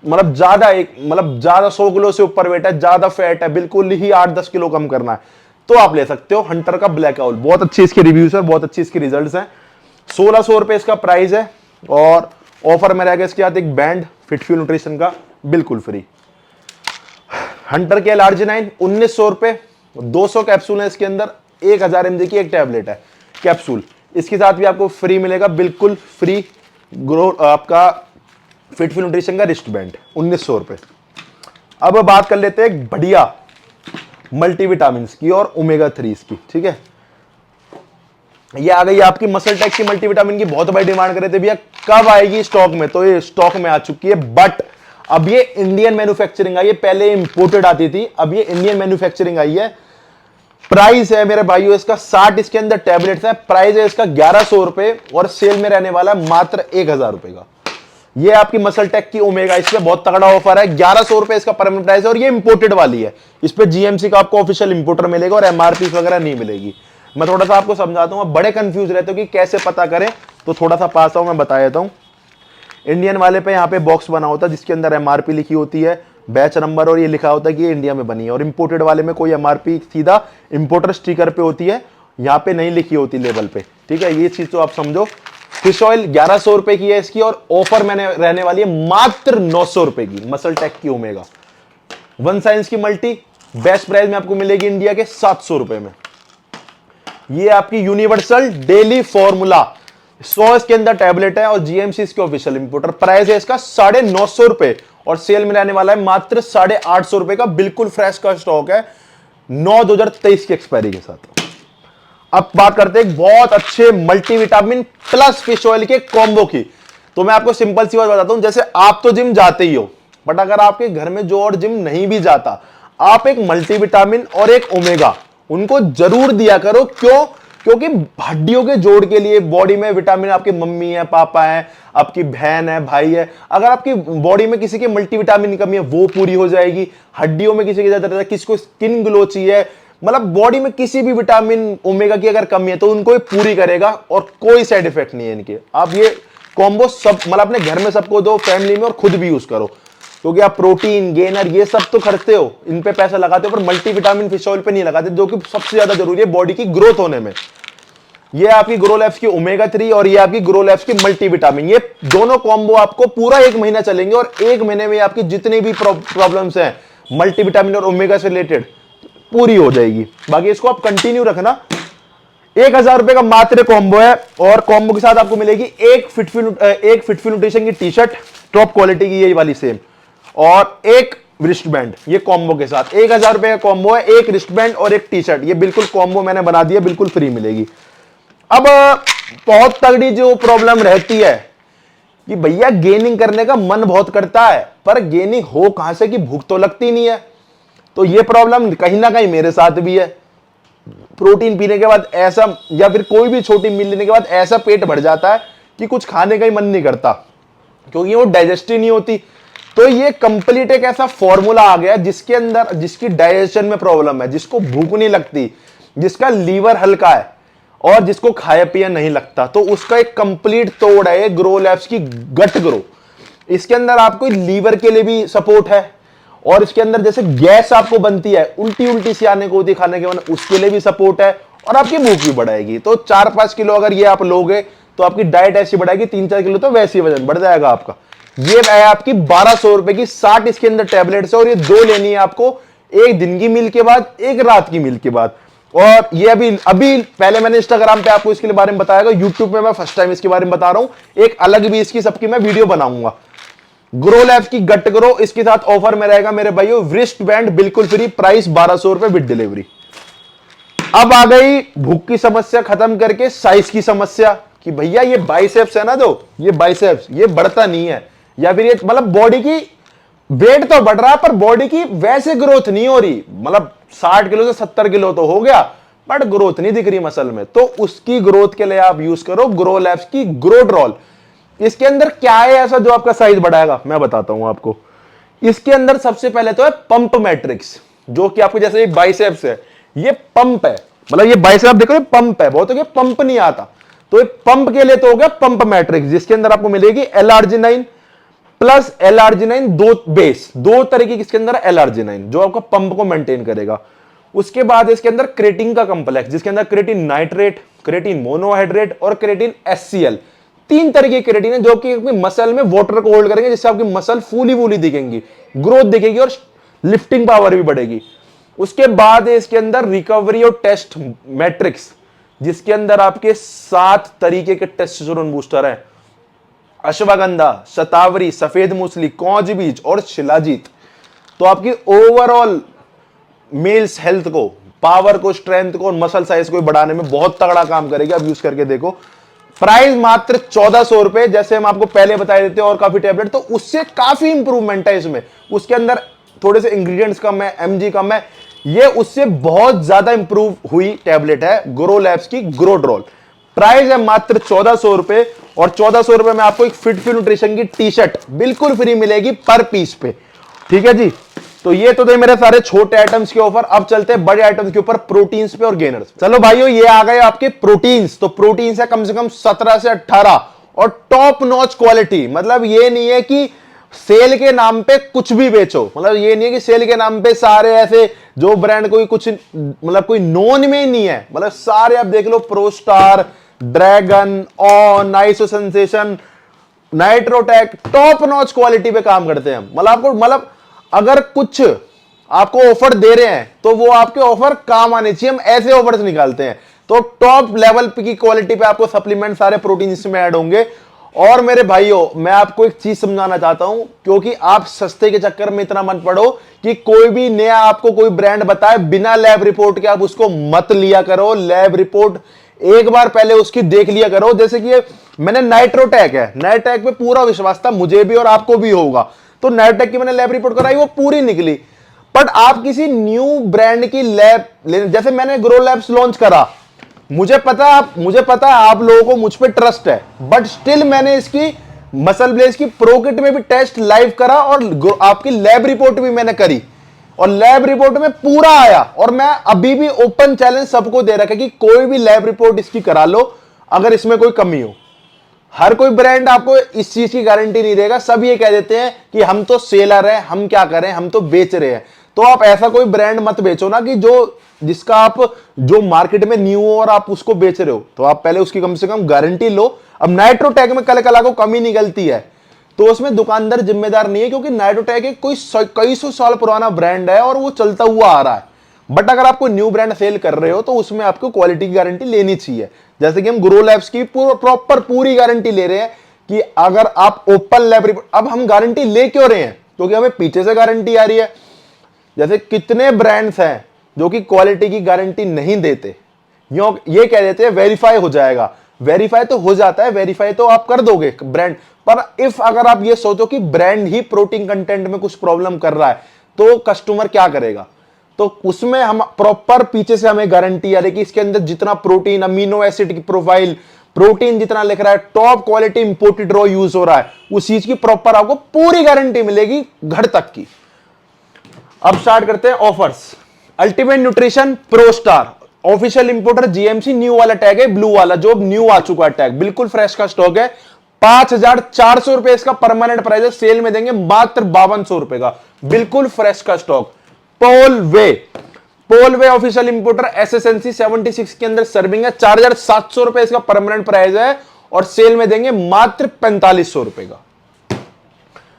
मतलब ज्यादा मतलब ज्यादा 100 किलो से ऊपर वेट है, ज्यादा फैट है, बिल्कुल ही 8-10 किलो कम करना है, तो आप ले सकते हो हंटर का ब्लैक आउल। बहुत अच्छी इसके रिव्यूज है, बहुत अच्छी इसके रिजल्ट्स हैं। 1600 रुपए इसका प्राइस है और ऑफर में रहेगा इसके साथ एक बैंड फिटफ्यूल न्यूट्रिशन का बिल्कुल फ्री। हंटर के L-Arginine 1900 रुपए, 200 कैप्सूल है इसके अंदर, 1000 mg की एक टैबलेट है कैप्सूल, इसके साथ भी आपको फ्री मिलेगा, बिल्कुल फ्री ग्रो आपका फिटफ्यूल न्यूट्रिशन का रिस्ट बैंड 1900 रुपए। अब बात कर लेते हैं एक बढ़िया मल्टीविटामिन की और ओमेगा 3 की, ठीक है। ये आ गई आपकी मसल टेक की मल्टीविटामिन की, बहुत बड़ी डिमांड कर रहे थे भैया कब आएगी स्टॉक में, तो ये स्टॉक में आ चुकी है, बट अब ये इंडियन मैन्युफैक्चरिंग आई है, पहले इंपोर्टेड आती थी, अब ये इंडियन मैन्युफैक्चरिंग आई है। प्राइस है मेरे भाइयों इसका 60 इसके अंदर टैबलेट्स है, प्राइस है इसका 1100 रुपए और सेल में रहने वाला मात्र 1000 रुपए का। ये आपकी मसल टेक की ओमेगा, इसमें बहुत तगड़ा ऑफर है, 1100 रुपए इसका परमानेंट प्राइस है और ये इंपोर्टेड वाली है, इस पे जीएमसी का आपको ऑफिशियल इंपोर्टर मिलेगा और एमआरपी वगैरह नहीं मिलेगी। मैं थोड़ा सा आपको समझाता हूं, बड़े कंफ्यूज रहते हो कि कैसे पता करें, तो थोड़ा सा पास आओ मैं बता देता हूं। इंडियन वाले पे यहाँ पे बॉक्स बना होता है जिसके अंदर एमआरपी लिखी होती है, बैच नंबर, और ये लिखा होता है कि ये इंडिया में बनी है। और इंपोर्टेड वाले में कोई एमआरपी सीधा इंपोर्टर स्टिकर पे होती है, यहाँ पे नहीं लिखी होती लेबल पे, ठीक है। ये चीज तो आप समझो। फिश ऑयल 1100 रुपए की है इसकी और ऑफर मैंने रहने वाली है मात्र 900 रुपए की मसल टेक की ओमेगा। वन साइंस की मल्टी बेस्ट प्राइस में आपको मिलेगी इंडिया के 700 रुपए में। ये आपकी यूनिवर्सल डेली फॉर्मूला 100 इसके अंदर टैबलेट है और जीएमसी इसके ऑफिशियल इंपोर्टर, प्राइस है इसका 950 रुपए और सेल में रहने वाला है मात्र 850 रुपए का, बिल्कुल फ्रेश का स्टॉक है 9/2023 की एक्सपायरी के साथ। अब बात करते हैं बहुत अच्छे मल्टीविटामिन प्लस फिश ऑयल के कॉम्बो की। तो मैं आपको सिंपल सी बात बताता हूं, जैसे आप तो जिम जाते ही हो, बट अगर आपके घर में जो और जिम नहीं भी जाता, आप एक मल्टीविटामिन और एक ओमेगा उनको जरूर दिया करो। क्यों? क्योंकि हड्डियों के जोड़ के लिए बॉडी में विटामिन, आपकी मम्मी है, पापा है, आपकी बहन है, भाई है, अगर आपकी बॉडी में किसी के मल्टीविटामिन की कमी है वो पूरी हो जाएगी। हड्डियों में किसी की ज्यादा, किसी को स्किन ग्लो चाहिए, मतलब बॉडी में किसी भी विटामिन ओमेगा की अगर कमी है तो उनको ये पूरी करेगा और कोई साइड इफेक्ट नहीं है इनके। आप ये कॉम्बो सब मतलब अपने घर में सबको दो, फैमिली में, और खुद भी यूज करो, क्योंकि आप प्रोटीन गेनर ये सब तो खरीदते हो, इन पे पैसा लगाते हो, पर मल्टीविटामिन फिश ऑयल पे नहीं लगाते, जो कि सबसे ज्यादा जरूरी है बॉडी की ग्रोथ होने में। ये आपकी ग्रो लैब्स की ओमेगा 3 और ये आपकी ग्रो लैब्स की मल्टीविटामिन, ये दोनों कॉम्बो आपको पूरा 1 महीना चलेंगे और 1 महीने में आपकी जितनी भी प्रॉब्लम्स हैं मल्टीविटामिन और ओमेगा से रिलेटेड पूरी हो जाएगी। बाकी इसको आप कंटिन्यू रखना। 1000 रुपए का मात्र कॉम्बो है और कॉम्बो के साथ आपको मिलेगी एक फिटफ्यूल न्यूट्रिशन की टी शर्ट, टॉप क्वालिटी की, यही वाली सेम, और एक रिस्ट बैंड। ये कॉम्बो के साथ 1000 रुपए का कॉम्बो है, एक रिस्ट बैंड और एक टी शर्ट, ये बिल्कुल कॉम्बो मैंने बना दिया, बिल्कुल फ्री मिलेगी। अब बहुत तगड़ी जो प्रॉब्लम रहती है कि भैया गेनिंग करने का मन बहुत करता है, पर गेनिंग हो कहां से कि भूख तो लगती नहीं है। तो ये प्रॉब्लम कहीं ना कहीं मेरे साथ भी है। प्रोटीन पीने के बाद ऐसा, या फिर कोई भी छोटी मील लेने के बाद ऐसा पेट भर जाता है कि कुछ खाने का ही मन नहीं करता, क्योंकि वो डाइजेस्ट ही नहीं होती। तो ये कंप्लीट एक ऐसा फॉर्मूला आ गया जिसके अंदर, जिसकी डाइजेशन में प्रॉब्लम है, जिसको भूख नहीं लगती, जिसका लीवर हल्का है और जिसको खाया पिया नहीं लगता, तो उसका एक कंप्लीट तोड़ है ग्रो लैब्स की गट ग्रो। इसके अंदर आपको लीवर के लिए भी सपोर्ट है और इसके अंदर जैसे गैस आपको बनती है, उल्टी उल्टी सी आने को होती है खाने के बाद, उसके लिए भी सपोर्ट है और आपकी भूख भी बढ़ाएगी। तो 4-5 किलो अगर ये आप लोगे तो आपकी डाइट ऐसी बढ़ाएगी, 3-4 किलो तो वैसे ही वजन बढ़ जाएगा आपका। ये है आपकी 1200 रुपए की 60 इसके अंदर टैबलेट्स है और ये 2 लेनी है आपको, एक दिन की मील के बाद, एक रात की मील के बाद। और ये अभी पहले मैंने इंस्टाग्राम पे आपको इसके बारे में बताया, यूट्यूब पे मैं फर्स्ट टाइम इसके बारे में बता रहा हूं, एक अलग भी इसकी सबकी मैं वीडियो बनाऊंगा। ग्रो लैब्स की गट ग्रो, इसके साथ ऑफर में रहेगा मेरे भाइयों रिस्ट बैंड बिल्कुल फ्री, प्राइस 1200 रुपए विद डिलीवरी। अब आ गई भूख की समस्या खत्म करके साइज की समस्या, कि भैया ये बाइसेप्स है ना, जो ये बाइसेप्स ये बढ़ता नहीं है, या फिर ये मतलब बॉडी की वेट तो बढ़ रहा है पर बॉडी की वैसे ग्रोथ नहीं हो रही, मतलब 60 किलो से 70 किलो तो हो गया बट ग्रोथ नहीं दिख रही मसल में। तो उसकी ग्रोथ के लिए आप यूज करो ग्रो लैब्स की ग्रोड्रॉल। इसके अंदर क्या है ऐसा जो आपका साइज बढ़ाएगा, मैं बताता हूं आपको। इसके अंदर सबसे पहले तो है पंप मैट्रिक्स, जो कि आपको जैसे ये बाइसेप्स है, ये पंप है, मतलब ये बाइसेप देखो ये पंप है, बहुत हो गया पंप नहीं आता, तो ये पंप के लिए तो हो गया पंप मैट्रिक्स, जिसके अंदर आपको मिलेगी L-Arginine, प्लस L-arginine, दो बेस, दो तरीके इसके अंदर L-arginine जो आपका पंप को मेंटेन करेगा। उसके बाद इसके अंदर क्रेटिन का कंप्लेक्स जिसके अंदर क्रेटिन नाइट्रेट, क्रेटिन मोनोहाइड्रेट और क्रेटिन HCl, तीन तरीके के क्रेटिन है जो कि मसल में वाटर को होल्ड करेंगे, जिससे आपकी मसल फूली फूली दिखेंगी, ग्रोथ दिखेगी और लिफ्टिंग पावर भी बढ़ेगी। उसके बाद है इसके अंदर रिकवरी और टेस्ट मैट्रिक्स जिसके अंदर आपके 7 तरीके के टेस्टोस्टेरोन बूस्टर है, अश्वगंधा, शतावरी, सफेद मूसली, कौज बीज और शिलाजीत। तो आपकी ओवरऑल मेल्स हेल्थ को, पावर को, स्ट्रेंथ को और मसल साइज को बढ़ाने में बहुत तगड़ा काम करेगी। अब यूज करके देखो। प्राइस मात्र 1400 रुपए, जैसे हम आपको पहले बता देते हैं और काफी टैबलेट, तो उससे काफी इंप्रूवमेंट है इसमें। उसके अंदर थोड़े से इंग्रेडिएंट्स कम है, एमजी कम है, ये उससे बहुत ज्यादा इंप्रूव हुई टैबलेट है ग्रो लैब्स की ग्रोड्रोल। प्राइस है मात्र 1400 रुपए और 1400 रुपए में आपको एक फिटफ्यू न्यूट्रिशन की टी शर्ट बिल्कुल फ्री मिलेगी पर पीस पे। ठीक है जी, तो ये तो थे मेरे सारे छोटे आइटम्स के ऑफर। अब चलते हैं बड़े आइटम्स के ऊपर, प्रोटीन्स पे और गेनर्स। चलो भाइयों, ये आ गए आपके प्रोटीन्स। तो प्रोटीन्स है कम से कम 17 से 18 और टॉप नॉच क्वालिटी। मतलब ये नहीं है कि सेल के नाम पे कुछ भी बेचो, मतलब ये नहीं है कि सेल के नाम पे सारे ऐसे जो ब्रांड कोई कुछ मतलब कोई नोन में ही नहीं है, मतलब सारे आप देख लो, Prostar, Dragon, ON, ISO Sensation, Nitrotech, top notch quality पे काम करते हैं हम। मतलब आपको, मतलब अगर कुछ आपको ऑफर दे रहे हैं तो वो आपके ऑफर काम आने चाहिए, हम ऐसे ऑफर्स निकालते हैं। तो टॉप लेवल की क्वालिटी पे आपको सप्लीमेंट सारे प्रोटीन इसमें ऐड होंगे। और मेरे भाइयों, मैं आपको एक चीज समझाना चाहता हूं, क्योंकि आप सस्ते के चक्कर में इतना मत पड़ो कि कोई भी नया आपको कोई ब्रांड बताए बिना लैब रिपोर्ट के आप उसको मत लिया करो। लैब रिपोर्ट एक बार पहले उसकी देख लिया करो। जैसे कि मैंने नाइट्रोटेक है, नाइट्रोटेक पे पूरा विश्वास था मुझे भी और आपको भी होगा, तो नाइट्रोटेक की मैंने लैब रिपोर्ट कराई, वो पूरी निकली। बट आप किसी न्यू ब्रांड की लैब, जैसे मैंने ग्रो लैब्स लॉन्च करा, मुझे पता है आप लोगों को मुझ पे ट्रस्ट है, बट स्टिल मैंने इसकी मसल ब्लेज की प्रो किट में भी टेस्ट लाइव करा और आपकी लैब रिपोर्ट भी मैंने करी और लैब रिपोर्ट में पूरा आया। और मैं अभी भी ओपन चैलेंज सबको दे रखा है कि कोई भी लैब रिपोर्ट इसकी करा लो अगर इसमें कोई कमी हो। हर कोई ब्रांड आपको इस चीज की गारंटी नहीं देगा। सब ये कह देते हैं कि हम तो सेलर हैं, हम क्या करें, हम तो बेच रहे हैं। तो आप ऐसा कोई ब्रांड मत बेचो ना कि जिसका आप जो मार्केट में न्यू हो और आप उसको बेच रहे हो, तो आप पहले उसकी कम से कम गारंटी लो। अब नाइट्रोटेक में कल को कमी निकलती है तो उसमें दुकानदार जिम्मेदार नहीं है, क्योंकि नाइट्रोटेक एक कई सौ साल पुराना ब्रांड है और वो चलता हुआ आ रहा है। बट अगर आप कोई न्यू ब्रांड सेल कर रहे हो तो उसमें आपको क्वालिटी की गारंटी लेनी चाहिए। जैसे कि हम ग्रो लैब्स की प्रॉपर पूरी गारंटी ले रहे हैं कि अगर आप ओपन लैब रिपोर्ट, अब हम गारंटी ले क्यों रहे हैं, क्योंकि हमें पीछे से गारंटी आ रही है। जैसे कितने ब्रांड्स हैं जो कि क्वालिटी की गारंटी नहीं देते, ये कह देते हैं वेरीफाई हो जाएगा। वेरीफाई तो हो जाता है, वेरीफाई तो आप कर दोगे ब्रांड, पर इफ अगर आप ये सोचो कि ब्रांड ही प्रोटीन कंटेंट में कुछ प्रॉब्लम कर रहा है तो कस्टमर क्या करेगा। तो उसमें हम प्रॉपर पीछे से हमें गारंटी आ रही कि इसके अंदर जितना प्रोटीन, अमीनो एसिड की प्रोफाइल, प्रोटीन जितना लिख रहा है, top quality imported raw use हो रहा है, उस चीज की प्रॉपर आपको पूरी गारंटी मिलेगी घर तक की। अब स्टार्ट करते हैं offers. Ultimate nutrition pro star official importer GMC, new वाला टैग है, ब्लू वाला जो न्यू आ चुका है टैग, बिल्कुल फ्रेश का स्टॉक है। 5400 रुपए इसका परमानेंट प्राइस है, सेल में देंगे मात्र 5200 रुपए का, बिल्कुल फ्रेश का स्टॉक। पोलवे ऑफिशियल इंपोर्टर एसएसएनसी 76 के अंदर सर्विंग है, 4700 रुपए इसका परमानेंट प्राइस है और सेल में देंगे मात्र 4500 रुपए का।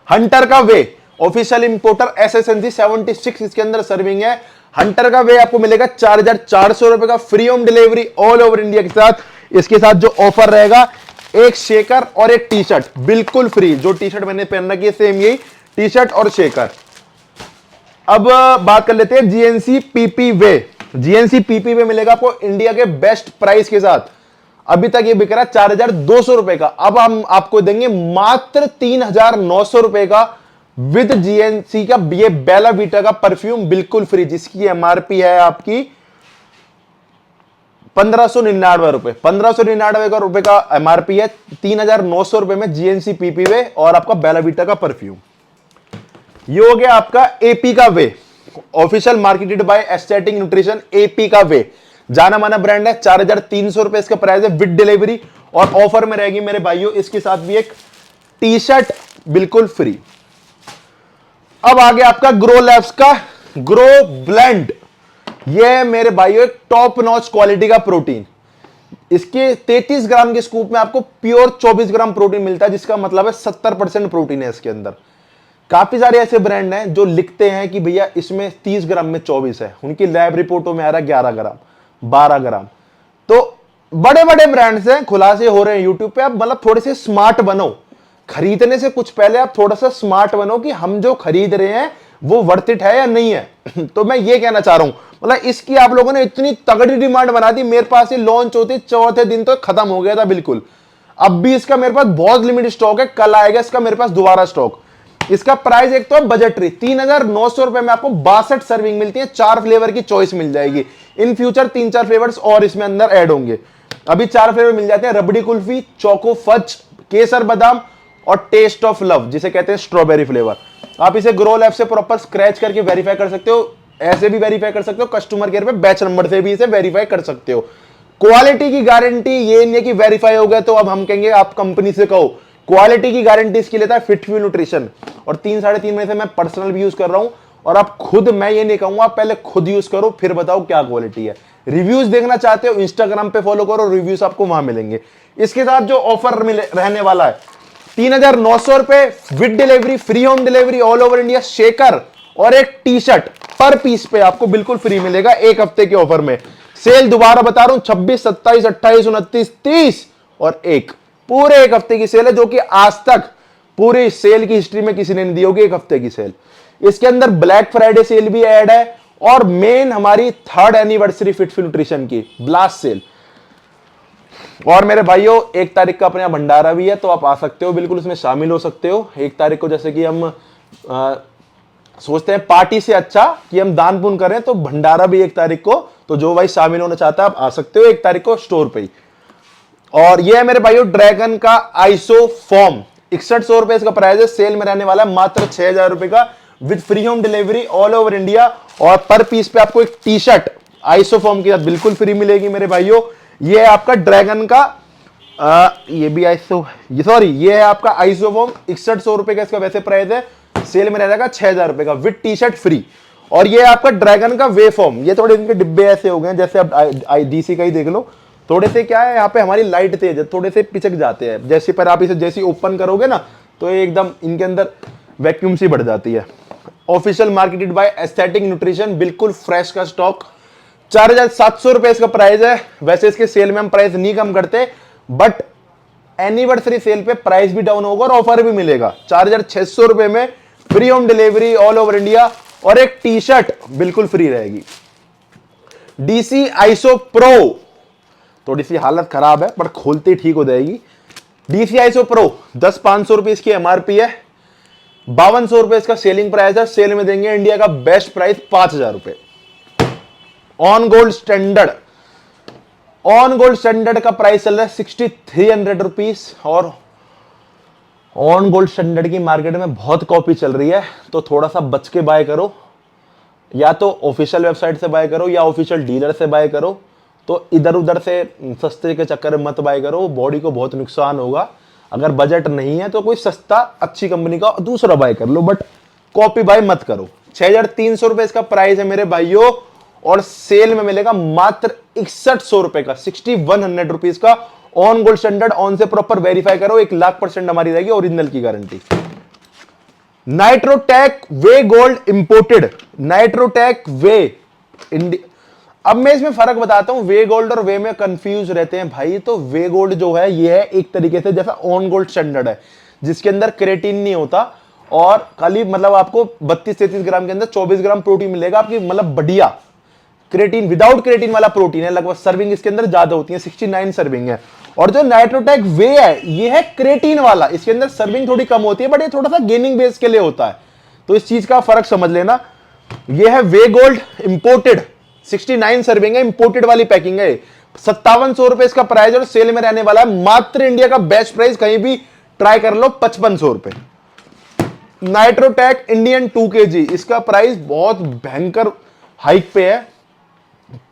हंटर का वे ऑफिशियल इंपोर्टर एसएसएनसी 76 इसके अंदर सर्विंग है, हंटर का वे आपको मिलेगा 4400 रुपए का, free home delivery all over India के साथ। इसके साथ जो ऑफर रहेगा, एक शेकर और एक टी शर्ट बिल्कुल फ्री। जो टी शर्ट मैंने पहन रखी है सेम यही टी शर्ट और शेकर। अब बात कर लेते हैं जीएनसी पीपी वे। जीएनसी पीपी वे मिलेगा आपको इंडिया के बेस्ट प्राइस के साथ। अभी तक ये बिक रहा है 4200 रुपए का, अब हम आपको देंगे मात्र 3900 रुपए का विद जीएनसी का ये बेला वीटा का परफ्यूम बिल्कुल फ्री, जिसकी एमआरपी है आपकी 1599 रुपए। 1599 रुपए का एमआरपी है, 3900 रुपए में जीएनसी पीपी वे और आपका बेला वीटा का परफ्यूम। ये हो गया आपका एपी का whey, official marketed by aesthetic nutrition. AP का वे जाना माना ब्रांड है, 4300 रुपए इसका प्राइस है विद डिलीवरी। और ऑफर में रहेगी मेरे भाइयों इसके साथ भी एक टी शर्ट बिल्कुल फ्री। अब आगे आपका ग्रो लैब्स का ग्रो ब्लेंड। ये मेरे भाइयों एक टॉप नॉच क्वालिटी का प्रोटीन। इसके 33 ग्राम के स्कूप में आपको प्योर 24 ग्राम प्रोटीन मिलता है, जिसका मतलब है 70% प्रोटीन है इसके अंदर। काफी सारे ऐसे ब्रांड हैं जो लिखते हैं कि भैया इसमें 30 ग्राम में 24 है, उनकी लैब रिपोर्टों में आ रहा है 11 ग्राम 12 ग्राम। तो बड़े बड़े ब्रांड्स हैं, खुलासे हो रहे हैं यूट्यूब पे। आप मतलब थोड़े से स्मार्ट बनो, खरीदने से कुछ पहले आप थोड़ा सा स्मार्ट बनो कि हम जो खरीद रहे हैं वो वर्थ इट है या नहीं है। तो मैं ये कहना चाह रहा हूं, मतलब इसकी आप लोगों ने इतनी तगड़ी डिमांड बना दी, मेरे पास ये लॉन्च होते चौथे दिन तो खत्म हो गया था बिल्कुल। अब भी इसका मेरे पास बहुत लिमिटेड स्टॉक है, कल आएगा इसका मेरे पास दोबारा स्टॉक। इसका प्राइस एक तो बजटरी 3,900 रुपए में आपको 62 सर्विंग मिलती है, 4 फ्लेवर की चॉइस मिल जाएगी। इन फ्यूचर 3-4 फ्लेवर्स और इसमें अंदर ऐड होंगे। अभी 4 फ्लेवर मिल जाते हैं, रबड़ी कुल्फी, चोको फज, केसर बादाम और टेस्ट ऑफ लव, जिसे कहते हैं स्ट्रॉबेरी फ्लेवर। आप इसे ग्रो लैब से प्रॉपर स्क्रैच करके वेरीफाई कर सकते हो, ऐसे भी वेरीफाई कर सकते हो, कस्टमर केयर पे बैच नंबर से भी इसे वेरीफाई कर सकते हो। क्वालिटी की गारंटी ये नहीं है कि वेरीफाई हो गया तो अब हम कहेंगे आप कंपनी से कहो। क्वालिटी की गारंटी इसकी लेता है फिटफ्यू न्यूट्रिशन, और 3-3.5 महीने से मैं पर्सनल भी यूज कर रहा हूं। और आप खुद, मैं ये नहीं कहूंगा, पहले खुद यूज करो फिर बताओ क्या क्वालिटी है। रिव्यूज देखना चाहते हो, इंस्टाग्राम पे फॉलो करो, रिव्यूज आपको वहां मिलेंगे। इसके साथ जो ऑफर रहने वाला है 3,900 रुपए with delivery, free home delivery all over India, shaker और एक टी शर्ट पर पीस पे आपको बिल्कुल फ्री मिलेगा एक हफ्ते के ऑफर में। सेल दोबारा बता रहा हूं 26, 27, 28, 29, 30 और 1, पूरे एक हफ्ते की सेल है, जो कि आज तक पूरी सेल की हिस्ट्री में किसी ने नहीं दी होगी। एक हफ्ते की सेल, इसके अंदर ब्लैक फ्राइडे सेल भी ऐड है और मेन हमारी 3rd एनिवर्सरी फिटफ्यू न्यूट्रिशन की ब्लास्ट सेल। और मेरे भाइयों 1 तारीख का अपने यहाँ भंडारा भी है, तो आप आ सकते हो, बिल्कुल उसमें शामिल हो सकते हो। 1 तारीख को जैसे कि हम सोचते हैं पार्टी से अच्छा कि हम दान पुण्य करें, तो भंडारा भी 1 तारीख को, तो जो भाई शामिल होना चाहता है आप आ सकते हो 1 तारीख को स्टोर पे ही। और ये है मेरे भाइयों ड्रैगन का आइसो फॉर्म, 6100 रुपए इसका प्राइस है, सेल में रहने वाला है मात्र 6,000 रुपए का with free home delivery all over India. और पर पीस पे आपको एक टी शर्ट आइसो फॉर्म के साथ बिल्कुल फ्री मिलेगी मेरे भाइयों। ये है आपका ड्रैगन का ये भी आइसो, ये है आपका आइसो फॉर्म, 6100 रुपए का इसका वैसे प्राइस है, सेल में रहेगा 6,000 रुपए का विद टी शर्ट फ्री। और ये आपका ड्रैगन का वे फॉर्म, ये थोड़े इनके डिब्बे ऐसे हो गए हैं, जैसे आप डीसी का ही देख लो, थोड़े से क्या है यहाँ पे हमारी लाइट तेज है, थोड़े से पिचक जाते हैं, जैसे पर आप इसे जैसे ओपन करोगे ना तो ये एकदम इनके अंदर वैक्यूम सी बढ़ जाती है। Official marketed by aesthetic nutrition, बिल्कुल फ्रेश का स्टॉक, 4,700 रुपए इसका प्राइस है। वैसे इसके सेल में हम प्राइस नहीं कम करते, बट एनिवर्सरी सेल पे प्राइस भी डाउन होगा और ऑफर भी मिलेगा। 4,600 रुपए में free home delivery all over India और एक टी शर्ट बिल्कुल फ्री रहेगी। डीसी आइसो प्रो, थोड़ी सी हालत खराब है पर खोलते ठीक हो जाएगी। डीसी आइसो प्रो 10,500 रुपए इसकी एमआरपी है, 5,200 रुपए इसका सेलिंग प्राइस है, सेल में देंगे इंडिया का बेस्ट प्राइस 5,000 रुपए। On gold standard, on gold standard का प्राइस चल रहा है 6,300 रुपीज, और ऑन गोल्ड स्टैंडर्ड की मार्केट में बहुत कॉपी चल रही है, तो थोड़ा सा बच के बाय करो, या तो ऑफिशियल वेबसाइट से बाय करो या ऑफिशियल डीलर से बाय करो। तो इधर उधर से सस्ते के चक्कर में मत बाय करो, बॉडी को बहुत नुकसान होगा। अगर बजट नहीं है तो कोई सस्ता अच्छी कंपनी का दूसरा बाय कर लो, बट कॉपी बाय मत करो। 6,300 रुपए इसका प्राइस है मेरे भाइयों, और सेल में मिलेगा मात्र 6100 रुपए का, 6,100 रुपीज का ऑन गोल्ड स्टैंडर्ड। ऑन से प्रॉपर वेरीफाई करो, 1,00,000% हमारी रहेगी ओरिजिनल की गारंटी। नाइट्रोटेक वे गोल्ड इंपोर्टेड, नाइट्रोटेक वे इंडिया। अब मैं इसमें फर्क बताता हूं, वे गोल्ड और वे में कंफ्यूज रहते हैं भाई। तो वे गोल्ड जो है ये है एक तरीके से जैसा ऑन गोल्ड स्टैंडर्ड है, जिसके अंदर क्रेटीन नहीं होता, और खाली मतलब आपको 32-33 ग्राम के अंदर 24 ग्राम प्रोटीन मिलेगा आपकी, मतलब बढ़िया क्रेटीन, विदाउट क्रेटीन वाला प्रोटीन है। लगभग सर्विंग इसके अंदर ज्यादा होती है, 69 सर्विंग है। और जो नाइट्रोटेक वे है ये है क्रेटीन वाला, इसके अंदर सर्विंग थोड़ी कम होती है, बट ये थोड़ा सा गेनिंग बेस के लिए होता है, तो इस चीज का फर्क समझ लेना। ये है वे गोल्ड इंपोर्टेड, 69 सर्विंग है, इंपोर्टेड वाली पैकिंग है। 5,700 रुपए इसका प्राइस, और सेल में रहने वाला है मात्र इंडिया का बेस्ट प्राइस, कहीं भी ट्राई कर लो 5,500 रुपए। नाइट्रोटेक इंडियन 2 kg, इसका प्राइस बहुत भयंकर हाइक पे है,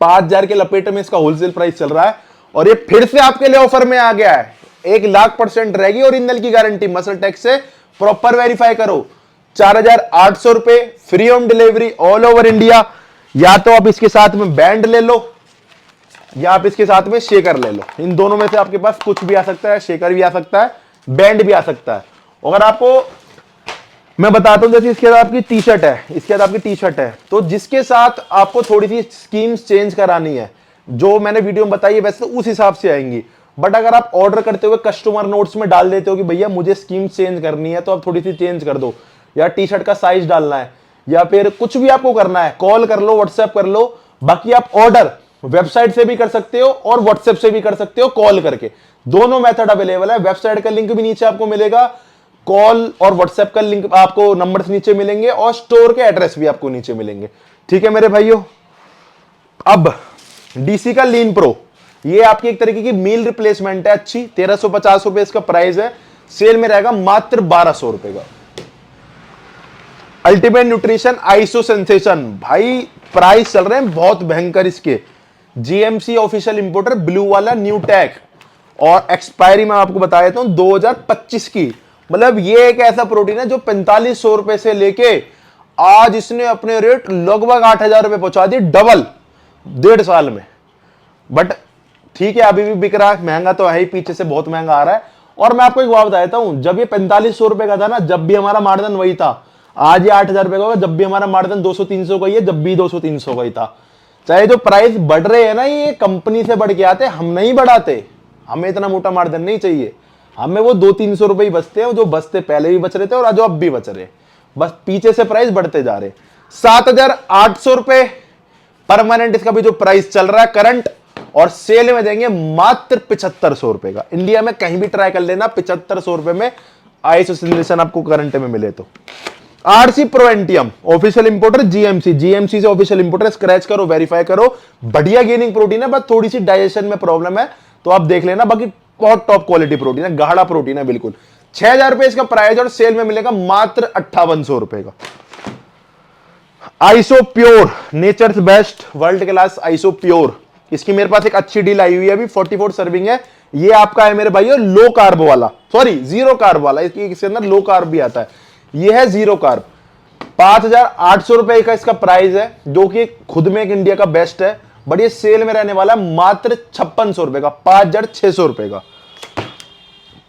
5,000 के लपेटे में इसका होलसेल प्राइस चल रहा है, और ये फिर से आपके लिए ऑफर में आ गया है, 1,00,000% रहेगी ओरिजिनल की गारंटी, मसल टैक्स से प्रॉपर वेरीफाई करो। 4,800 रुपए, free home delivery all over India. या तो आप इसके साथ में बैंड ले लो या आप इसके साथ में शेकर ले लो। इन दोनों में से आपके पास कुछ भी आ सकता है, शेकर भी आ सकता है, बैंड भी आ सकता है। अगर आपको मैं बताता हूं, जैसे इसके साथ आपकी टी शर्ट है, इसके साथ आपकी टी शर्ट है, तो जिसके साथ आपको थोड़ी सी स्कीम्स चेंज करानी है, जो मैंने वीडियो में बताई है वैसे तो उस हिसाब से आएंगी। बट अगर आप ऑर्डर करते हुए कस्टमर नोट्स में डाल देते हो कि भैया मुझे स्कीम चेंज करनी है, तो आप थोड़ी सी चेंज कर दो, या टी शर्ट का साइज डालना है, या फिर कुछ भी आपको करना है, कॉल कर लो, व्हाट्सएप कर लो। बाकी आप ऑर्डर वेबसाइट से भी कर सकते हो और व्हाट्सएप से भी कर सकते हो, कॉल करके। दोनों मेथड अवेलेबल है। वेबसाइट का लिंक भी नीचे आपको मिलेगा, कॉल और व्हाट्सएप का लिंक आपको नंबर्स नीचे मिलेंगे, और स्टोर के एड्रेस भी आपको नीचे मिलेंगे। ठीक है मेरे भाइयों। अब डीसी का लीन प्रो, ये आपकी एक तरीके की मील रिप्लेसमेंट है अच्छी। 1350 रुपए इसका प्राइस है, सेल में रहेगा मात्र 1200 रुपए का। अल्टीमेट न्यूट्रिशन आइसो सेंसेशन, भाई प्राइस चल रहे हैं बहुत भयंकर इसके। जीएमसी ऑफिशियल इंपोर्टर ब्लू वाला न्यू टैक, और एक्सपायरी मैं आपको बता देता हूं 2025 की। मतलब ये एक ऐसा प्रोटीन है जो 4500 रुपए से लेके आज इसने अपने रेट लगभग 8000 रुपए पहुंचा दिए, डबल 1.5 साल में। बट ठीक है, अभी भी बिक रहा है, महंगा तो है ही, पीछे से बहुत महंगा आ रहा है। और मैं आपको एक बात बता देता हूं, जब ये 4500 रुपए का था ना, जब भी हमारा मार्जिन वही था। आज ये 8000 रुपए का होगा, जब भी हमारा मार्जिन 200-300 का ही है, जब भी 200-300 का ही था। चाहे जो प्राइस बढ़ रहे हैं ना, ये कंपनी से बढ़ के आते, हम नहीं बढ़ाते। हमें इतना मोटा मार्जिन नहीं चाहिए, हमें वो 200-300 रुपए ही बचते हैं, जो बचते पहले भी बच रहे थे और जो अब भी बच रहे, बस पीछे से प्राइस बढ़ते जा रहे। 7,800 रुपए परमानेंट इसका भी जो प्राइस चल रहा है करंट, और सेल में देंगे मात्र 7500 रुपए का। इंडिया में कहीं भी ट्राई कर लेना, 7500 रुपए में आइसो सेंसेशन आपको करंट में मिले। तो आरसी प्रोएंटियम ऑफिशियल इंपोर्टर जीएमसी से ऑफिशियल इंपोर्टर, स्क्रैच करो, वेरीफाई करो। बढ़िया गेनिंग प्रोटीन है, बस थोड़ी सी डाइजेशन में प्रॉब्लम है, तो आप देख लेना। बाकी बहुत टॉप क्वालिटी प्रोटीन है, गाढ़ा प्रोटीन है बिल्कुल। 6000 रुपए इसका प्राइस, और सेल में मिलेगा मात्र 5800 रुपए का। Isopure, nature's best world class Isopure, इसकी मेरे पास एक अच्छी डील आई हुई है अभी। 44 सर्विंग है। ये आपका है मेरे भाइयों लो कार्ब वाला, सॉरी जीरो कार्ब वाला, इसके अंदर लो कार्ब भी आता है। ये है जीरो कार्ब। 5800 रुपए का इसका प्राइस है, जो कि खुद में एक इंडिया का बेस्ट है। बट ये सेल में रहने वाला मात्र 5600 रुपए का, 5600 रुपए का।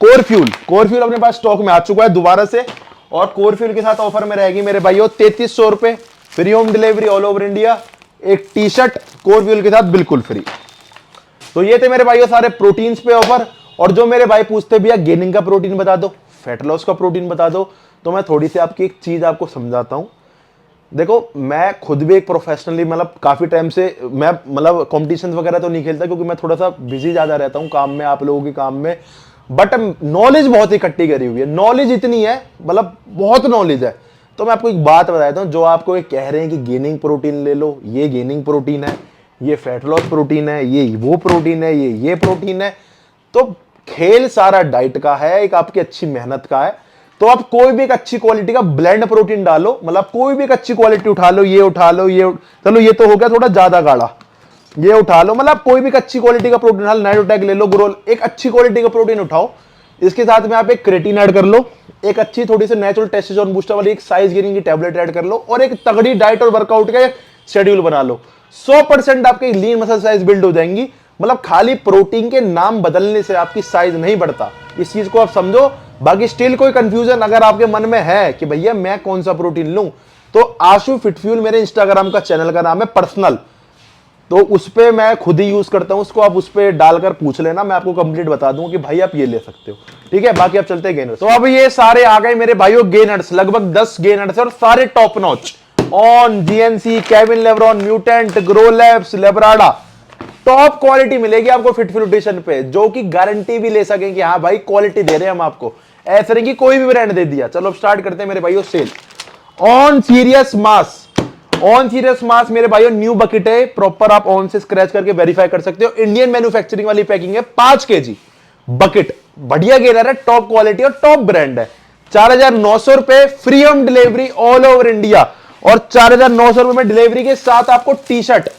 कोर फ्यूल अपने पास स्टॉक में आ चुका है दोबारा से, और कोर फ्यूल के साथ ऑफर में रहेगी मेरे भाइयों 3300 रुपए, free home delivery all over India. एक टी शर्ट कोर फ्यूल के साथ बिल्कुल फ्री। तो ये थे मेरे भाइयों सारे प्रोटीन्स पे ऑफर। और जो मेरे भाई पूछते भैया गेनिंग का प्रोटीन बता दो, फैट लॉस का प्रोटीन बता दो, तो मैं थोड़ी सी आपकी एक चीज आपको समझाता हूं। देखो, मैं खुद भी एक प्रोफेशनली, मतलब काफी टाइम से मैं मतलब कॉम्पिटिशन वगैरह तो नहीं खेलता, क्योंकि मैं थोड़ा सा बिजी ज्यादा रहता हूं काम में, आप लोगों के काम में। बट नॉलेज बहुत इकट्ठी करी हुई है, नॉलेज इतनी है, मतलब बहुत नॉलेज है। तो मैं आपको एक बात बताता हूं, जो आपको ये कह रहे हैं कि गेनिंग प्रोटीन ले लो, ये गेनिंग प्रोटीन है, ये फैट लॉस प्रोटीन है, ये वो प्रोटीन है, ये प्रोटीन है, तो खेल सारा डाइट का है, एक आपकी अच्छी मेहनत का है। तो आप कोई भी एक अच्छी क्वालिटी का ब्लेंड प्रोटीन डालो, मतलब कोई भी एक अच्छी क्वालिटी उठा लो, ये उठा लो, चलो ये तो हो गया थोड़ा ज्यादा गाढ़ा, ये उठा लो, मतलब कोई भी एक अच्छी क्वालिटी का प्रोटीन उठा लो, नाइट्रोटेक ले लो, ग्रोल, एक अच्छी क्वालिटी का प्रोटीन उठाओ। इसके साथ में आप एक क्रेटीन ऐड कर लो, एक अच्छी थोड़ी सी नेचुरल टेस्टोस्टेरोन बूस्टर वाली एक साइज गेनिंग की टैबलेट ऐड कर लो, और एक तगड़ी डाइट और वर्कआउट का शेड्यूल बना लो। 100% आपकी लीन मसल साइज बिल्ड हो जाएंगी। मतलब खाली प्रोटीन के नाम बदलने से आपकी साइज नहीं बढ़ता, इस चीज को आप समझो। बाकी स्टिल कोई कंफ्यूजन अगर आपके मन में है कि भैया मैं कौन सा प्रोटीन लूं, तो आशु फिटफ्यूल मेरे इंस्टाग्राम का चैनल का नाम है पर्सनल, तो उस पे मैं खुद ही यूज करता हूं उसको। आप उस पे डालकर पूछ लेना, मैं आपको कंप्लीट बता दूंगा कि भाई आप ये ले सकते हो। ठीक है, बाकी आप चलते हैं गेनर्स। तो अब ये सारे आ गए मेरे भाइयों गेनर्स, लगभग 10 गेनर्स और सारे top notch. ON, GNC, Kevin Levrone, Mutant, Grow Labs, Labrada, top quality मिलेगी आपको फिटफ्यूल न्यूट्रिशन पे, जो कि गारंटी भी ले सकें कि हाँ भाई क्वालिटी दे रहे हैं हम आपको, ऐसा नहीं कि कोई भी ब्रांड दे दिया। चलो अब स्टार्ट करते हैं मेरे भाइयों सेल। ऑन सीरियस मास मेरे भाइयों न्यू बकेट है, प्रॉपर आप ऑन से स्क्रैच करके वेरीफाई कर सकते हो। इंडियन मैन्युफैक्चरिंग वाली पैकिंग है, 5 kg बकेट, बढ़िया गेनर है, टॉप क्वालिटी और टॉप ब्रांड है। 4900 रुपए, free home delivery all over India, और 4900 रुपए में डिलीवरी के साथ आपको टी शर्ट,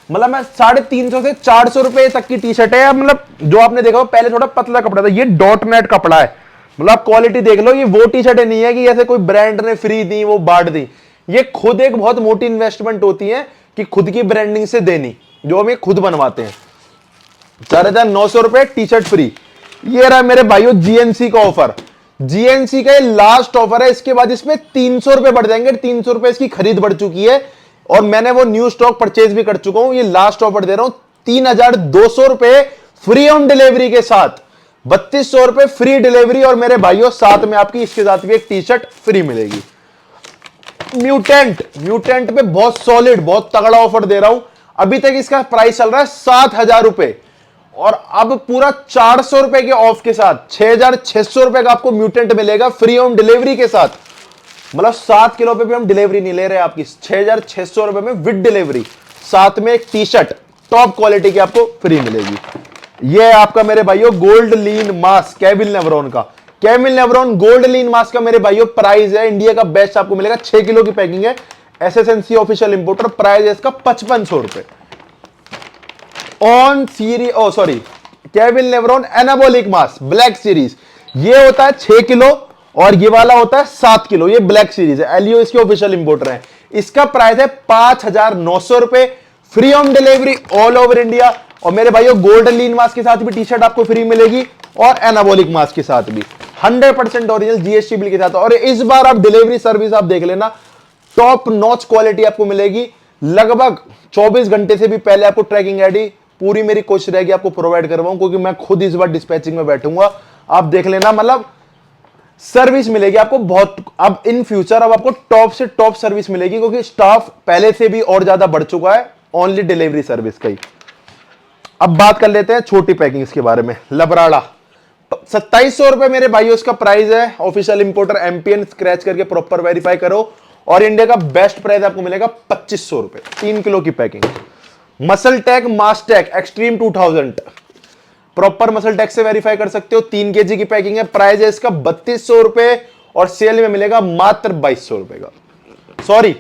मतलब मैं 350 से 400 रुपए तक की टी शर्ट है। मतलब जो आपने देखा पहले थोड़ा पतला कपड़ा था, ये डॉट नेट कपड़ा है, मतलब क्वालिटी देख लो, ये वो टी शर्टें नहीं है कि ऐसे कोई ब्रांड ने फ्री दी वो बांट दी, ये खुद एक बहुत मोटी इन्वेस्टमेंट होती है कि खुद की ब्रांडिंग से देनी, जो हम ये खुद बनवाते हैं। 4,900 रुपए टी शर्ट फ्री। ये रहा मेरे भाइयों जीएनसी का ऑफर, जीएनसी का ये लास्ट ऑफर है, इसके बाद इसमें 300 रुपए बढ़ जाएंगे, 300 रुपए इसकी खरीद बढ़ चुकी है और मैंने वो न्यू स्टॉक परचेज भी कर चुका हूं। ये लास्ट ऑफर दे रहा हूं 3,200 रुपए फ्री होम डिलीवरी के साथ, 3,200 रुपए फ्री डिलीवरी और मेरे भाइयों साथ में आपकी इसके साथ भी एक टी शर्ट फ्री मिलेगी। म्यूटेंट पे बहुत सॉलिड बहुत तगड़ा ऑफर दे रहा हूं, अभी तक इसका प्राइस चल रहा है 7,000 रुपए और अब पूरा 400 रुपए के ऑफ के साथ 6,600 रुपए का आपको म्यूटेंट मिलेगा फ्री होम डिलीवरी के साथ। मतलब 7 किलो पे भी हम डिलीवरी नहीं ले रहे आपकी, 6,600 रुपए में विद डिलीवरी, साथ में एक टी शर्ट टॉप क्वालिटी की आपको फ्री मिलेगी। ये आपका मेरे भाइयों गोल्ड लीन मास्क केविन लेब्रॉन का, केविन लेब्रॉन गोल्ड लीन मास्क का मेरे भाइयों प्राइस है इंडिया का बेस्ट, आपको मिलेगा 6 किलो की पैकिंग है, एसएसएनसी ऑफिशियल इंपोर्टर, प्राइस है इसका 5,500 रुपए। On series sorry Kevin LeBron anabolic mask black series, ये होता है 6 किलो और ये वाला होता है 7 किलो, ये ब्लैक सीरीज है, एलियो इसके ऑफिशियल इंपोर्टर है। इसका प्राइस है 5,900 रुपए, free home delivery all over India और मेरे भाइयों गोल्डन लीन मास्क के साथ भी टी शर्ट आपको फ्री मिलेगी और एनाबॉलिक मास्क के साथ भी 100% ओरिजिनल जीएसटी बिल के साथ। और इस बार आप डिलीवरी सर्विस आप देख लेना, टॉप नॉच क्वालिटी आपको मिलेगी, लगभग 24 घंटे से भी पहले आपको ट्रैकिंग आईडी पूरी मेरी कोशिश रहेगी आपको प्रोवाइड करवाऊं, क्योंकि मैं खुद इस बार डिस्पैचिंग में बैठूंगा, आप देख लेना, मतलब सर्विस मिलेगी आपको बहुत। अब इन फ्यूचर अब आपको टॉप से टॉप सर्विस मिलेगी, क्योंकि स्टाफ पहले से भी और ज्यादा बढ़ चुका है ओनली डिलीवरी सर्विस का ही। अब बात कर लेते हैं छोटी पैकिंग के बारे में। लबराड़ा 2,700 रुपए मेरे भाइयों इसका प्राइस है, ऑफिशियल इंपोर्टर एमपीएन, स्क्रैच करके प्रॉपर वेरीफाई करो और इंडिया का बेस्ट प्राइस आपको मिलेगा 2,500 रुपए, 3 किलो की packing. Muscle Tech MassTech Extreme 2000 proper Muscle Tech से वेरीफाई कर सकते हो, 3 केजी की पैकिंग है, प्राइस है इसका 3,200 रुपए और सेल में मिलेगा मात्र 2,200 रुपए का, सॉरी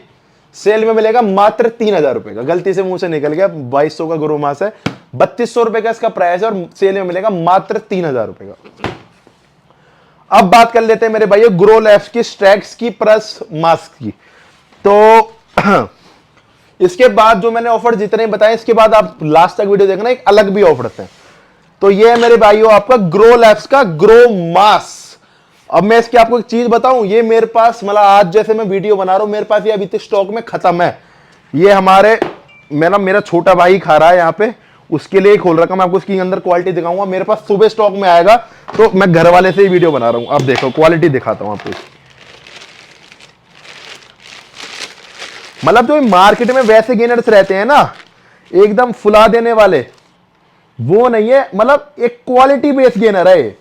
सेल में मिलेगा मात्र 3,000 रुपए का, गलती से मुंह से निकल गया, 2,200 का गुरु मास है, 3,200 रुपए का इसका प्राइस है और सेल में मिलेगा मात्र 3,000 रुपए का। अब बात कर लेते हैं मेरे भाइयों ग्रो लैब्स की स्ट्रैक्स की प्लस मास्क की। तो इसके बाद जो मैंने ऑफर जितने बताए, इसके बाद आप लास्ट तक वीडियो देखना, एक अलग भी ऑफर है। तो ये है मेरे भाइयों आपका ग्रो लैब्स का ग्रो मास्क। अब मैं इसकी आपको एक चीज बताऊं, ये मेरे पास मतलब आज जैसे मैं वीडियो बना रहा हूं, मेरे पास ये अभी तक स्टॉक में खत्म है। ये हमारे मेरा छोटा भाई खा रहा है यहाँ पे, उसके लिए खोल रखा, मैं आपको इसकी अंदर क्वालिटी दिखाऊंगा, मेरे पास सुबह स्टॉक में आएगा, तो मैं घर वाले से ही वीडियो बना रहा हूं। अब देखो क्वालिटी दिखाता हूं आपको, मतलब जो मार्केट में वैसे गेनर्स रहते हैं ना एकदम फुला देने वाले, वो नहीं है, मतलब एक क्वालिटी बेस्ड गेनर है।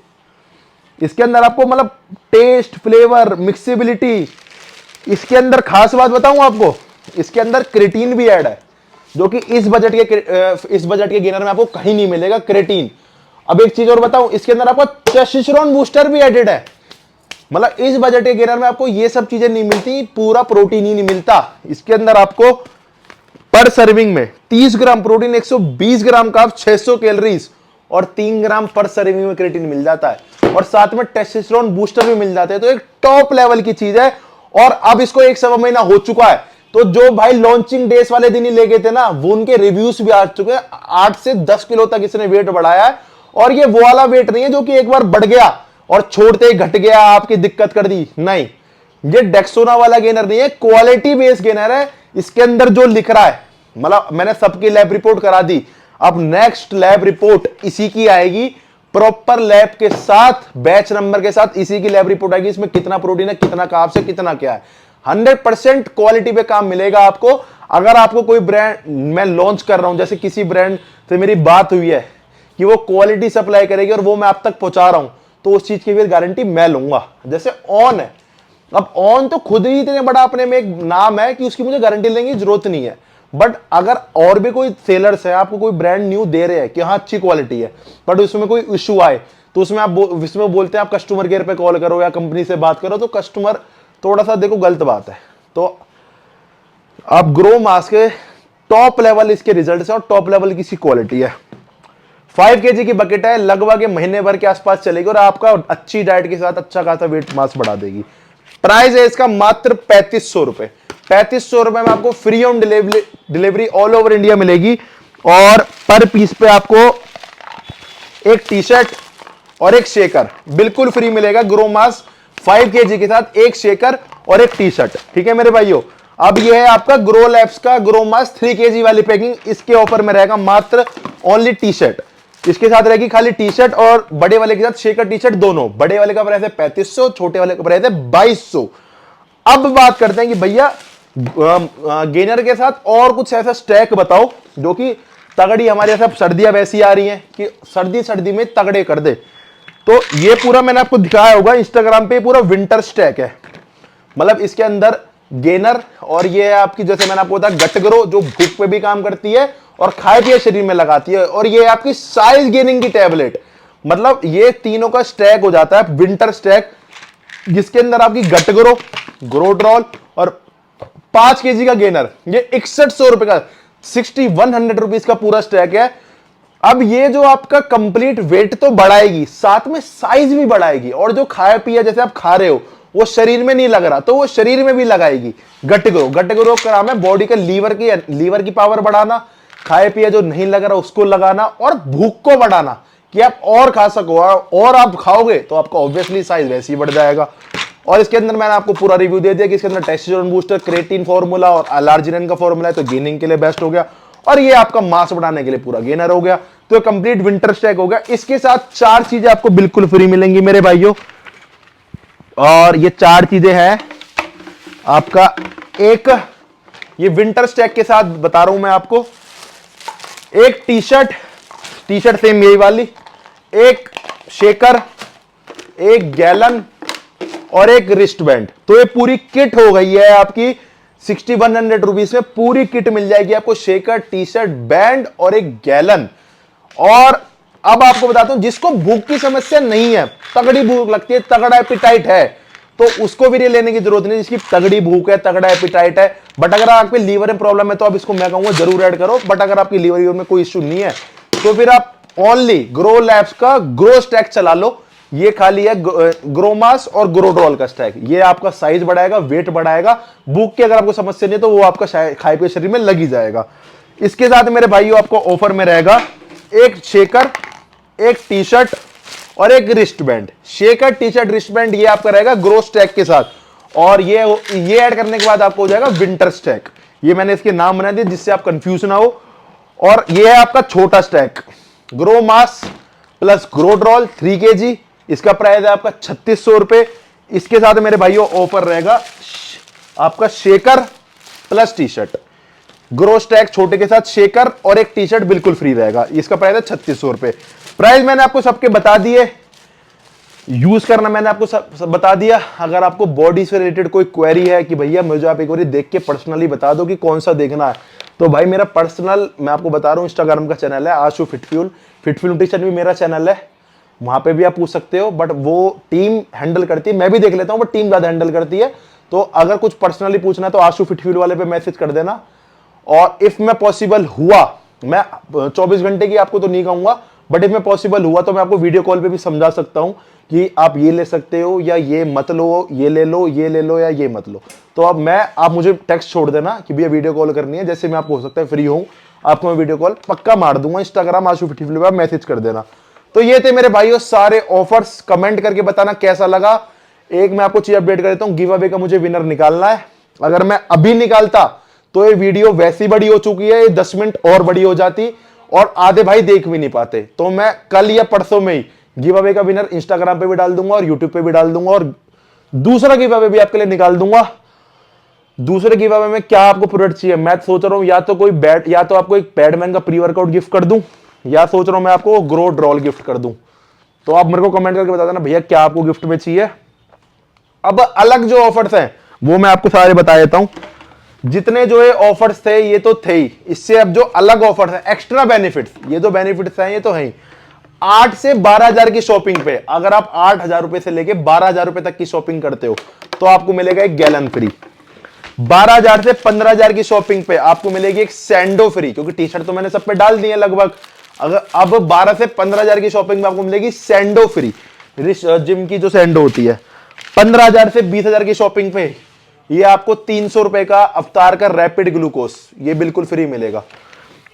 इसके अंदर आपको मतलब टेस्ट, फ्लेवर, मिक्सिबिलिटी, इसके अंदर खास बात बताऊं आपको, इसके अंदर क्रेटीन भी ऐड है, जो कि इस बजट के गेनर में आपको कहीं नहीं मिलेगा क्रेटीन। अब एक चीज और बताऊं, इसके अंदर आपको टेस्टोस्टेरोन बूस्टर भी एडेड है, मतलब इस बजट के गेनर में आपको ये सब चीजें नहीं मिलती, पूरा प्रोटीन ही नहीं मिलता। इसके अंदर आपको पर सर्विंग में 30 ग्राम प्रोटीन, 120 ग्राम कार्ब, 600 कैलोरीज और 3 ग्राम पर सर्विंग में क्रेटीन मिल जाता है और साथ में टेस्टोस्टेरोन बूस्टर भी मिल जाते हैं। तो एक टॉप लेवल की चीज है और अब इसको 1 महीना हो चुका है, तो जो भाई लॉन्चिंग डेज वाले दिन ही ले गए थे ना, वो उनके रिव्यूज भी आ चुके हैं। 8 से 10 किलो तक इसने वेट बढ़ाया है और ये वो वाला वेट नहीं है जो कि एक बार बढ़ गया और छोड़ते ही घट गया, आपकी दिक्कत कर दी, नहीं, ये डेक्सोना वाला गेनर नहीं है, क्वालिटी बेस्ड गेनर है। इसके अंदर जो लिख रहा है, मतलब मैंने सबकी लैब रिपोर्ट करा दी, अब नेक्स्ट लैब रिपोर्ट इसी की आएगी, प्रॉपर लैब के साथ, बैच नंबर के साथ इसी की लैब रिपोर्ट आएगी। इसमें कितना प्रोटीन है, कितना कार्ब्स है, कितना क्या है, 100% क्वालिटी पे काम मिलेगा आपको। अगर आपको कोई ब्रांड मैं लॉन्च कर रहा हूं, जैसे किसी ब्रांड से मेरी बात हुई है कि वो क्वालिटी सप्लाई करेगी और वो मैं आप तक पहुंचा रहा हूं, तो उस चीज की भी गारंटी मैं लूंगा। जैसे ऑन है, अब ऑन तो खुद ही इतने बड़ा अपने में एक नाम है कि उसकी मुझे गारंटी लेने की जरूरत नहीं है, बट अगर और भी कोई सेलर्स है, आपको कोई ब्रांड न्यू दे रहे हैं कि हाँ अच्छी क्वालिटी है, बट उसमें कोई इशू आए, तो उसमें आप इसमें बोलते हैं आप कस्टमर केयर पे कॉल करो या कंपनी से बात करो, तो कस्टमर थोड़ा सा देखो गलत बात है। तो आप ग्रो मास्क के टॉप लेवल इसके रिजल्ट है और टॉप लेवल की इसकी क्वालिटी है। 5 kg की बकेट है, लगभग महीने भर के आसपास चलेगी और आपका अच्छी डाइट के साथ अच्छा खासा वेट मास बढ़ा देगी। प्राइस है इसका मात्र 3500 रुपए। 3500 रुपए में आपको free home delivery all over India मिलेगी और पर पीस पे आपको एक टी शर्ट और एक शेकर बिल्कुल फ्री मिलेगा। ग्रो मास 5 kg के साथ एक शेकर और एक टी शर्ट। ठीक है मेरे भाइयों, अब यह है आपका ग्रो लैब्स का ग्रो मास 3 kg वाली पैकिंग। इसके ऑफर में रहेगा मात्र ओनली टी शर्ट, इसके साथ रहेगी खाली टी शर्ट और बड़े वाले के साथ शेकर टी शर्ट दोनों। बड़े वाले का प्राइस है 3500, छोटे वाले का प्राइस है 2200। अब बात करते हैं कि भैया गेनर के साथ और कुछ ऐसा स्टैक बताओ जो कि तगड़ी, हमारे सब सर्दियां वैसी आ रही हैं कि सर्दी में तगड़े कर दे। तो ये पूरा मैंने आपको दिखाया होगा इंस्टाग्राम पे, पूरा विंटर स्टैक है। मतलब इसके अंदर गेनर और ये है आपकी, जैसे मैंने आपको बताया, गट ग्रो जो भूख पे भी काम करती है और खाए पिए शरीर में लगाती है, और ये आपकी साइज गेनिंग की टैबलेट। मतलब ये तीनों का स्टैक हो जाता है विंटर स्टैक, जिसके अंदर आपकी गट ग्रो, ग्रोड्रॉल और 5 kg का गेनर, ये 6100 रुपए का 6100 रुपीज का पूरा स्टैक है। अब ये जो आपका कंप्लीट वेट तो बढ़ाएगी, साथ में साइज भी बढ़ाएगी, और जो खाया पिया जैसे आप खा रहे हो वो शरीर में नहीं लग रहा तो वो शरीर में भी लगाएगी। गट ग्रो का काम है बॉडी के लीवर की पावर बढ़ाना, खाए पिया जो नहीं लग रहा उसको लगाना और भूख को बढ़ाना कि आप और खा सको, और आप खाओगे तो आपका ऑब्वियसली साइज वैसे ही बढ़ जाएगा। और इसके अंदर मैंने आपको पूरा रिव्यू दे दिया कि इसके अंदर टेस्टोस्टेरोन बूस्टर, क्रेटीन फार्मूला और अलार्जिनिन का फार्मूला है, तो गेनिंग के लिए बेस्ट हो गया, और ये आपका मास बढ़ाने के लिए पूरा गेनर हो गया। तो कंप्लीट विंटर स्टैक हो गया। इसके साथ 4 चीजें आपको बिल्कुल फ्री मिलेंगी मेरे भाइयों, और ये 4 चीजें हैं आपका। एक ये विंटर स्टैक के साथ बता रहा हूं मैं आपको, एक टी शर्ट सेम यही वाली, एक शेकर, एक गैलन और एक रिस्ट बैंड। तो ये पूरी किट हो गई है आपकी 6100 रुपीज में। पूरी किट मिल जाएगी आपको, शेकर, टी शर्ट, बैंड और एक गैलन। और अब आपको बताता हूं, जिसको भूख की समस्या नहीं है, तगड़ी भूख लगती है, तगड़ा एपिटाइट है, तो उसको भी ये लेने की जरूरत नहीं। जिसकी तगड़ी भूख है, तगड़ा एपिटाइट है, बट अगर आपके लीवर में प्रॉब्लम है तो आप इसको मैं कहूंगा जरूर ऐड करो। बट अगर आपकी लीवर में कोई इश्यू नहीं है तो फिर आप ओनली ग्रो लैब्स का ग्रो स्टैक चला लो। ये खाली है ग्रोमास और ग्रोड्रॉल का स्टैक। ये आपका साइज बढ़ाएगा, वेट बढ़ाएगा, भूख की अगर आपको समस्या नहीं है तो वो आपका खाए पिए शरीर में लगी जाएगा। इसके साथ मेरे भाइयों आपको ऑफर में रहेगा एक शेकर, एक टी शर्ट और एक wrist band. Shaker, T shirt, wrist band ये आपका रहेगा ग्रो स्टैक के साथ, और ये ऐड करने के बाद आपको हो जाएगा विंटर स्टैक। ये मैंने इसके नाम बना दिए जिससे आप कंफ्यूज ना हो। और ये है आपका छोटा स्टैक, ग्रो मास प्लस ग्रोड्रॉल 3 kg। इसका प्राइस है आपका 3600 रुपए। इसके साथ मेरे भाइयों ऑफर रहेगा आपका shaker plus T shirt, grow stack छोटे के साथ शेकर और एक टी शर्ट बिल्कुल फ्री रहेगा। इसका प्राइस है 3600 रुपए। प्राइस मैंने आपको सबके बता दिए, यूज करना मैंने आपको सब बता दिया। अगर आपको बॉडी से रिलेटेड कोई क्वेरी है कि भैया मुझे आप एक बार देख के पर्सनली बता दो कि कौन सा देखना है, तो भाई मेरा पर्सनल मैं आपको बता रहा हूं इंस्टाग्राम का चैनल है आशु फिटफ्यूल न्यूट्रिशन भी मेरा चैनल है, वहां पे भी आप पूछ सकते हो। बट वो टीम हैंडल करती है, मैं भी देख लेता हूं बट टीम ज्यादा हैंडल करती है। तो अगर कुछ पर्सनली पूछना है तो आशु फिटफ्यूल वाले पे मैसेज कर देना। और इफ मैं पॉसिबल हुआ, मैं 24 घंटे की आपको तो नहीं कहूंगा, बट इफ मैं पॉसिबल हुआ तो मैं आपको वीडियो कॉल पे भी समझा सकता हूं कि आप ये ले सकते हो या ये मत लो, ये ले लो, ये ले लो या ये मत लो। तो अब आप मुझे टेक्स्ट छोड़ देना कि भैया वीडियो कॉल करनी है, जैसे मैं आपको हो सकता है फ्री हूं, आपको मैं वीडियो कॉल पक्का मार दूंगा। इंस्टाग्राम आशु फिटफ्यूल पे मैसेज कर देना। तो ये थे मेरे भाइयों सारे ऑफर्स। कमेंट करके बताना कैसा लगा। एक मैं आपको चीज अपडेट कर देता हूं, गिव अवे का मुझे विनर निकालना है। अगर मैं अभी निकालता तो ये वीडियो वैसी बड़ी हो चुकी है, ये 10 मिनट और बड़ी हो जाती और आधे भाई देख भी नहीं पाते। तो मैं कल या परसों में ही गिव अवे का विनर इंस्टाग्राम पे भी डाल दूंगा और यूट्यूब पे भी डाल दूंगा, और दूसरा गिव अवे भी आपके लिए निकाल दूंगा। दूसरे गिव अवे में क्या आपको प्रोडक्ट चाहिए, मैं सोच रहा हूं या तो आपको एक पैडमैन का प्री वर्कआउट गिफ्ट कर दूं, या सोच रहा हूं मैं आपको ग्रोड्रॉल गिफ्ट कर दूं। तो आप मेरे को कमेंट करके बता देना भैया क्या आपको गिफ्ट में चाहिए। अब अलग जो ऑफर्स हैं वो मैं आपको सारे बता देता हूं। जितने जो ये ऑफर्स थे ये तो थे ही, इससे अब जो अलग ऑफर्स हैं, एक्स्ट्रा बेनिफिट्स, ये तो बेनिफिट्स हैं, ये तो है ही। 8 से 12,000 की शॉपिंग पे, अगर आप 8,000 रुपए से लेके 12,000 रुपए तक की शॉपिंग करते हो तो आपको मिलेगा एक गैलन फ्री। 12,000 से 15,000 की शॉपिंग पे आपको मिलेगी एक सैंडो फ्री, क्योंकि टी शर्ट तो मैंने सब पे डाल दी है लगभग। अगर अब 12 से 15,000 की शॉपिंग में आपको मिलेगी सैंडो फ्री, जिम की जो सैंडो होती है। 15,000 से 20,000 की शॉपिंग पे ये आपको 300 रुपए का अवतार का रैपिड ग्लूकोस ये बिल्कुल फ्री मिलेगा।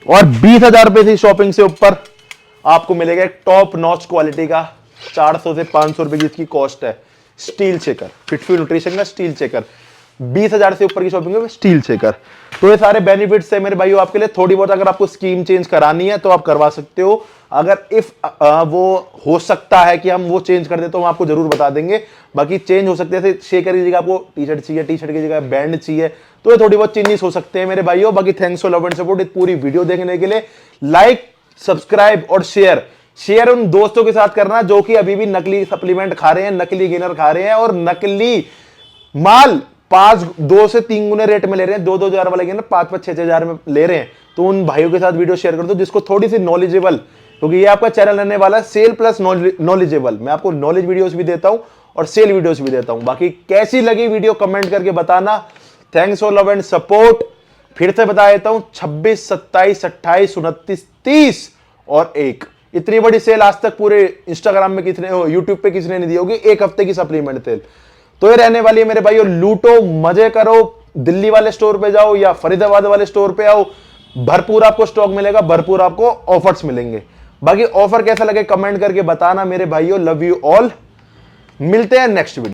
और 20,000 रुपए की शॉपिंग से ऊपर आपको मिलेगा एक टॉप नॉच क्वालिटी का 400 से 500 रुपए की इसकी कॉस्ट है स्टील शेकर, फिटफ्यू न्यूट्रिशन का स्टील शेकर। 20,000 से ऊपर की शॉपिंग में स्टील शेकर। तो ये सारे बेनिफिट्स है मेरे भाइयों आपके लिए। थोड़ी बहुत अगर आपको स्कीम चेंज करानी है तो आप करवा सकते हो। अगर इफ वो हो सकता है कि हम वो चेंज कर दे तो हम आपको जरूर बता देंगे। बाकी चेंज हो सकते हैं, शेकर की जगह आपको टी शर्ट चाहिए, टी शर्ट की जगह बैंड चाहिए, तो ये थोड़ी बहुत चेंजेस हो सकते हैं मेरे भाइयों। बाकी thanks for love and support पूरी वीडियो देखने के लिए। लाइक, सब्सक्राइब और शेयर उन दोस्तों के साथ करना जो कि अभी भी नकली सप्लीमेंट खा रहे हैं, नकली गेनर खा रहे हैं और नकली माल 2 से 3 गुने रेट में ले रहे हैं। 2-2 हजार वाले गेनर 5-5, 6-6 हजार में ले रहे हैं। तो उन भाइयों के साथ वीडियो शेयर कर दो जिसको थोड़ी सी नॉलेजेबल, क्योंकि ये आपका चैनल रहने वाला है सेल प्लस नॉलेजेबल। मैं आपको नॉलेज वीडियोस भी देता हूं और सेल वीडियोस भी देता हूं। बाकी कैसी लगी वीडियो कमेंट करके बताना। Thanks for love and support. फिर से बता देता हूं 26, 27, 28, 29, 30 और 1। इतनी बड़ी सेल आज तक पूरे इंस्टाग्राम में किसने, यूट्यूब पे किसने नहीं दी होगी। एक हफ्ते की सप्लीमेंट सेल तो ये रहने वाली है मेरे भाइयों। लूटो, मजे करो। दिल्ली वाले स्टोर पे जाओ या फरीदाबाद वाले स्टोर पे आओ, भरपूर आपको स्टॉक मिलेगा, भरपूर आपको ऑफर्स मिलेंगे। बाकी ऑफर कैसा लगे कमेंट करके बताना मेरे भाइयों। Love you all. मिलते हैं नेक्स्ट वीडियो।